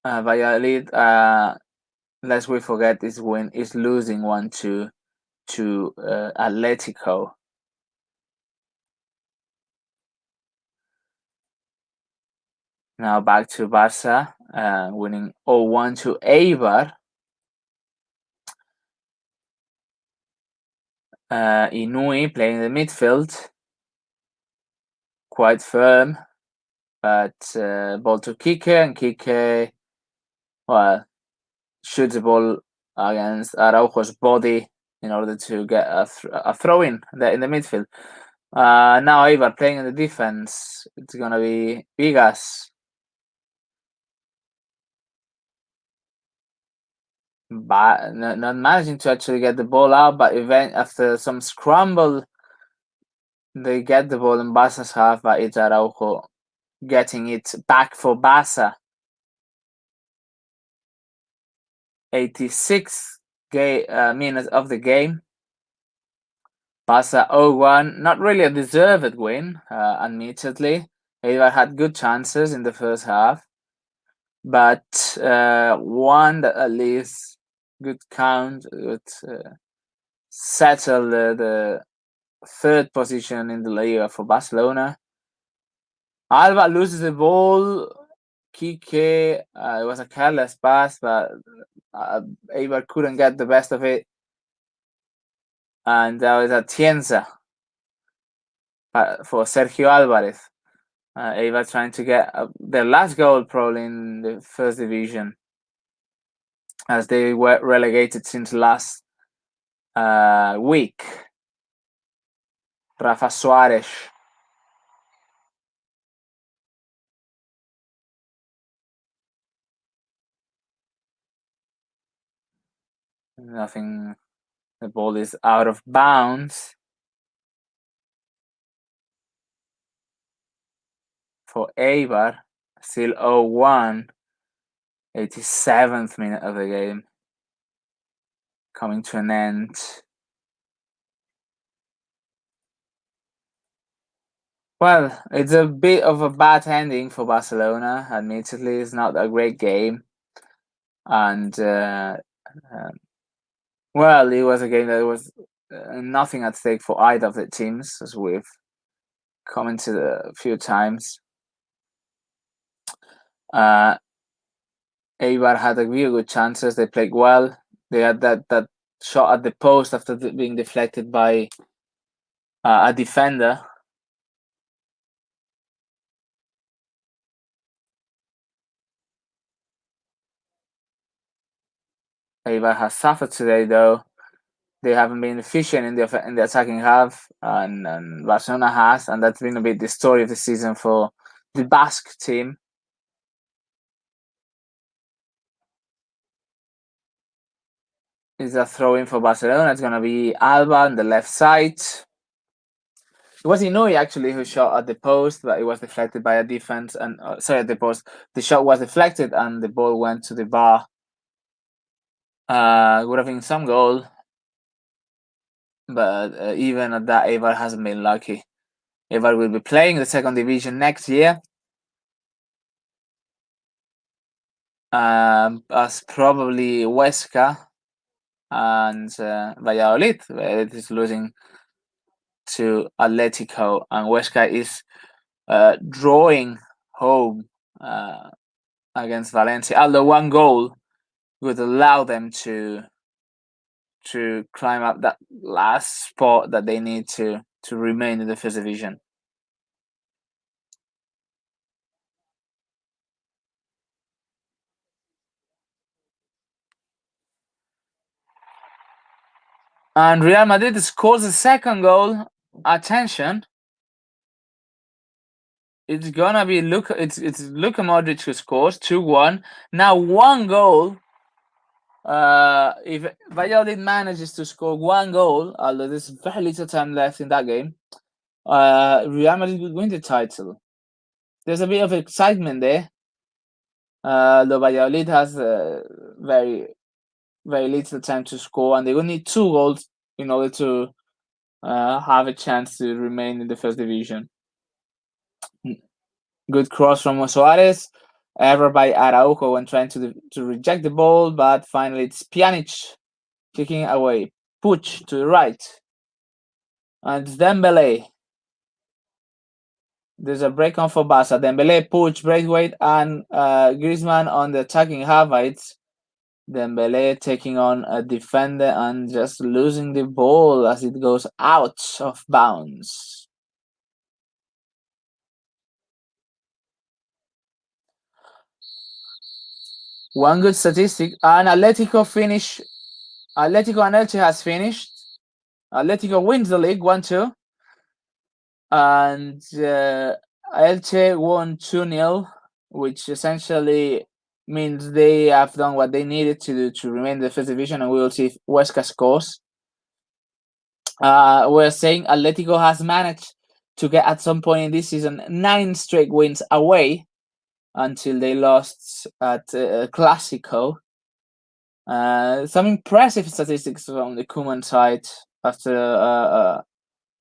Valladolid, lest we forget, is losing 1-2 to Atletico. Now back to Barça, winning 0-1 to Eibar. Inui playing the midfield, quite firm, but ball to Kike, and Kike, well, shoots the ball against Araujo's body in order to get a throw in the midfield. Now Eibar playing in the defense. It's gonna be Vigas. But not managing to actually get the ball out, but after some scramble, They get the ball in Barca's half, but it's Araujo getting it back for Barca. 86th minute of the game. Barca 0-1, not really a deserved win, admittedly. Eibar had good chances in the first half, but one that at least good count would settle the third position in the Liga for Barcelona. Alba loses the ball. Kike, it was a careless pass, but Eibar couldn't get the best of it. And that was a Tienza for Sergio Alvarez. Eibar trying to get their last goal probably in the first division, as they were relegated since last week. Rafa Suarez. Nothing. The ball is out of bounds for Eibar. Still 0-1. 87th minute of the game. Coming to an end. Well, it's a bit of a bad ending for Barcelona. Admittedly, it's not a great game. And, well, it was a game that was nothing at stake for either of the teams, as we've commented a few times. Eibar had a few good chances. They played well. They had that shot at the post after being deflected by a defender. Eibar has suffered today, though. They haven't been efficient in the attacking half, and Barcelona has, and that's been a bit the story of the season for the Basque team. Is a throw-in for Barcelona. It's going to be Alba on the left side. It was Inui actually who shot at the post, but it was deflected by a defense. And sorry, at the post, the shot was deflected and the ball went to the bar. Would have been some goal, but even at that, Eibar hasn't been lucky. Eibar will be playing the second division next year, as probably Huesca and Valladolid. It is losing to Atletico, and Huesca is drawing home against Valencia. Although one goal would allow them to climb up that last spot that they need to remain in the first division. And Real Madrid scores the second goal. Attention. It's gonna be Luka Modric who scores 2-1. Now one goal. If Valladolid manages to score one goal, although there's very little time left in that game, Real Madrid will win the title. There's a bit of excitement there. Though Valladolid has very, very little time to score, and they will need 2 goals in order to have a chance to remain in the first division. Good cross from Suarez, ever by Araujo when trying to reject the ball, but finally it's Pjanic kicking away. Puig to the right. And Dembele. There's a break on for Barca. Dembele, Puig, Braithwaite, and Griezmann on the attacking half-heights. Dembele taking on a defender and just losing the ball as it goes out of bounds. One good statistic, and Atletico and Elche has finished. Atletico wins the league 1-2, and Elche won 2-0, which essentially means they have done what they needed to do to remain in the first division, and we will see if Huesca scores. We're saying Atletico has managed to get at some point in this season 9 straight wins away until they lost at Clásico. Some impressive statistics from the Koeman side after a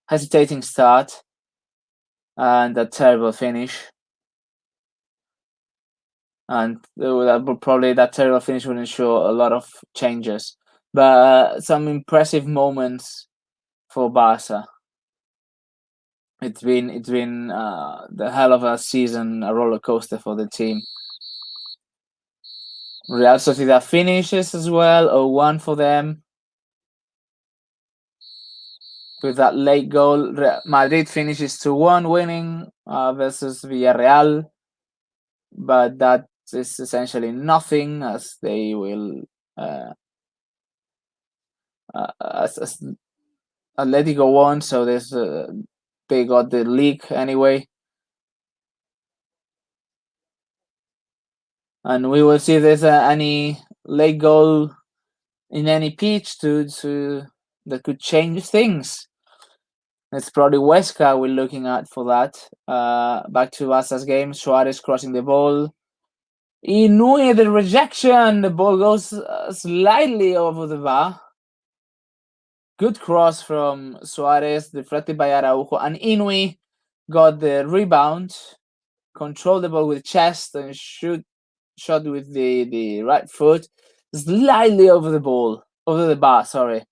hesitating start and a terrible finish. And that terrible finish will ensure a lot of changes. But some impressive moments for Barca. It's been the hell of a season, a roller coaster for the team. Real Sociedad finishes as well, 0-1 for them. With that late goal, Madrid finishes 2-1, winning versus Villarreal. But that is essentially nothing, as they will as Atletico won, so they got the league anyway. And we will see if there's any late goal in any pitch that could change things. It's probably Huesca we're looking at for that. Back to Barca's game, Suarez crossing the ball. Inouye, the rejection, the ball goes slightly over the bar. Good cross from Suarez, deflected by Araujo, and Inouye got the rebound, controlled the ball with chest, and shot with the right foot, slightly over the bar, sorry.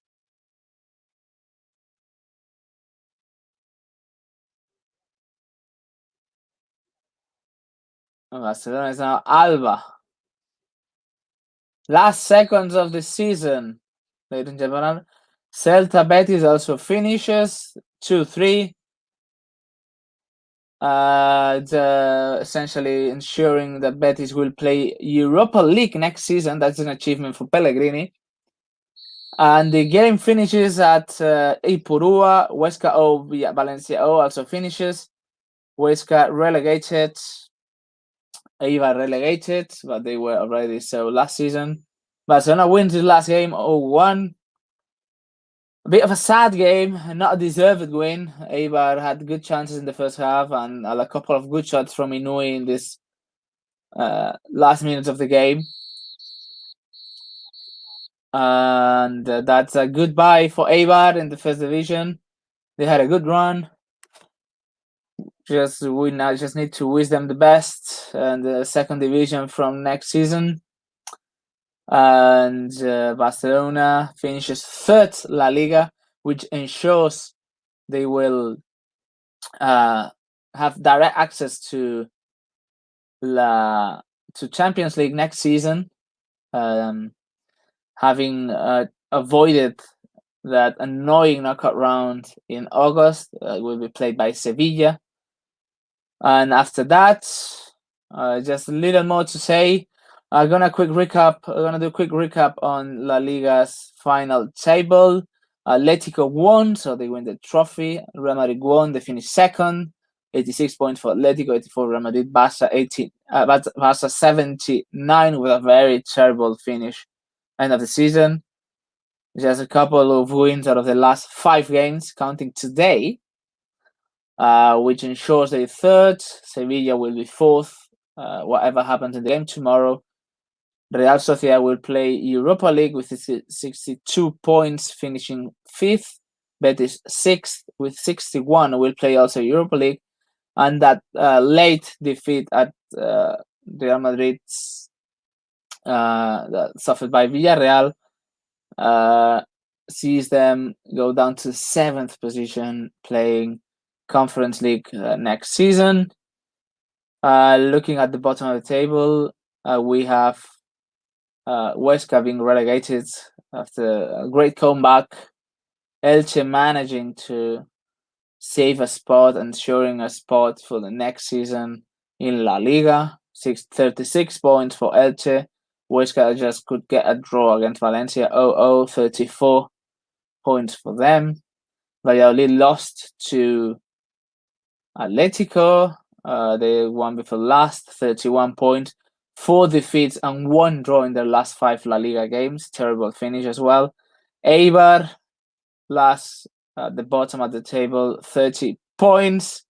Barcelona is now Alba. Last seconds of the season, ladies and gentlemen. Celta Betis also finishes 2-3. Essentially ensuring that Betis will play Europa League next season. That's an achievement for Pellegrini. And the game finishes at Ipurua. Huesca 0, Valencia 0 also finishes. Huesca relegated. Eibar relegated, but they were already so last season. Barcelona wins his last game 0-1. A bit of a sad game, not a deserved win. Eibar had good chances in the first half and a couple of good shots from Inouye in this last minutes of the game. And that's a goodbye for Eibar in the first division. They had a good run. We now just need to wish them the best and the second division from next season. And Barcelona finishes third La Liga, which ensures they will have direct access to Champions League next season, having avoided that annoying knockout round in August. Will be played by Sevilla. And after that, just a little more to say. I'm gonna do a quick recap on La Liga's final table. Atletico won, so they win the trophy. Real Madrid won, they finished second. 86 points for Atletico, 84 Real Madrid. Barça 79 with a very terrible finish end of the season. Just a couple of wins out of the last 5 games, counting today. Which ensures they third. Sevilla will be fourth. Whatever happens in the game tomorrow. Real Sociedad will play Europa League with 62 points, finishing fifth. Betis sixth with 61 will play also Europa League. And that late defeat at Real Madrid's suffered by Villarreal sees them go down to 7th position, playing Conference League next season. Looking at the bottom of the table, we have Huesca being relegated after a great comeback. Elche managing to save a spot, ensuring a spot for the next season in La Liga. 36 points for Elche. Huesca just could get a draw against Valencia 0-0, 34 points for them. Valladolid lost to Atletico. They won before last, 31 points. 4 defeats and 1 draw in their last 5 La Liga games. Terrible finish as well. Eibar last at the bottom of the table, 30 points.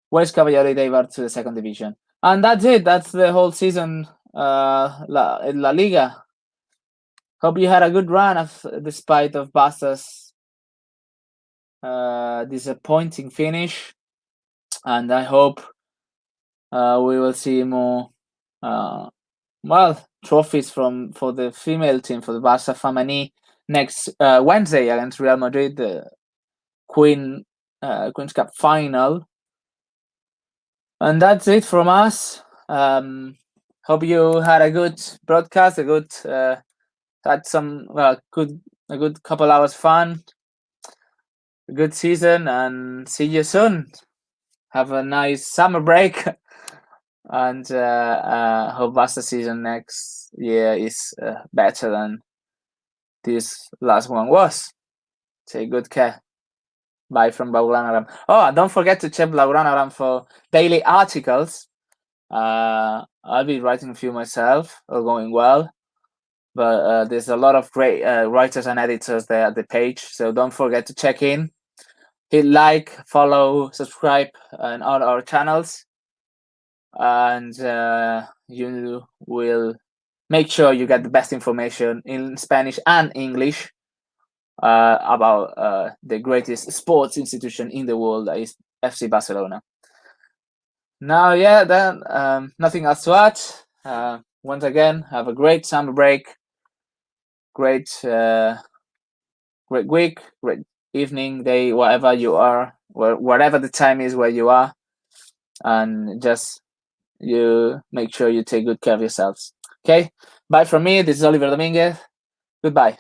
West Cavalladolid Eibar to the second division. And that's it. That's the whole season La Liga. Hope you had a good run despite of Barca's disappointing finish. And I hope we will see more trophies for the female team, for the Barça Femení next Wednesday against Real Madrid, the Queen's Cup final. And that's it from us. Hope you had a good broadcast, had some a good couple hours fun, a good season, and see you soon. Have a nice summer break, and hope Barca season next year is better than this last one was. Take good care. Bye from Blaugrana. Oh, don't forget to check Blaugrana for daily articles. I'll be writing a few myself, all going well. But there's a lot of great writers and editors there at the page, so don't forget to check in. Hit like, follow, subscribe on all our channels, and you will make sure you get the best information in Spanish and English about the greatest sports institution in the world, that is FC Barcelona. Now, then nothing else to add. Once again, have a great summer break, great week, great evening, day, whatever you are, whatever the time is where you are, and just you make sure you take good care of yourselves. Okay, bye from me. This is Oliver Dominguez. Goodbye.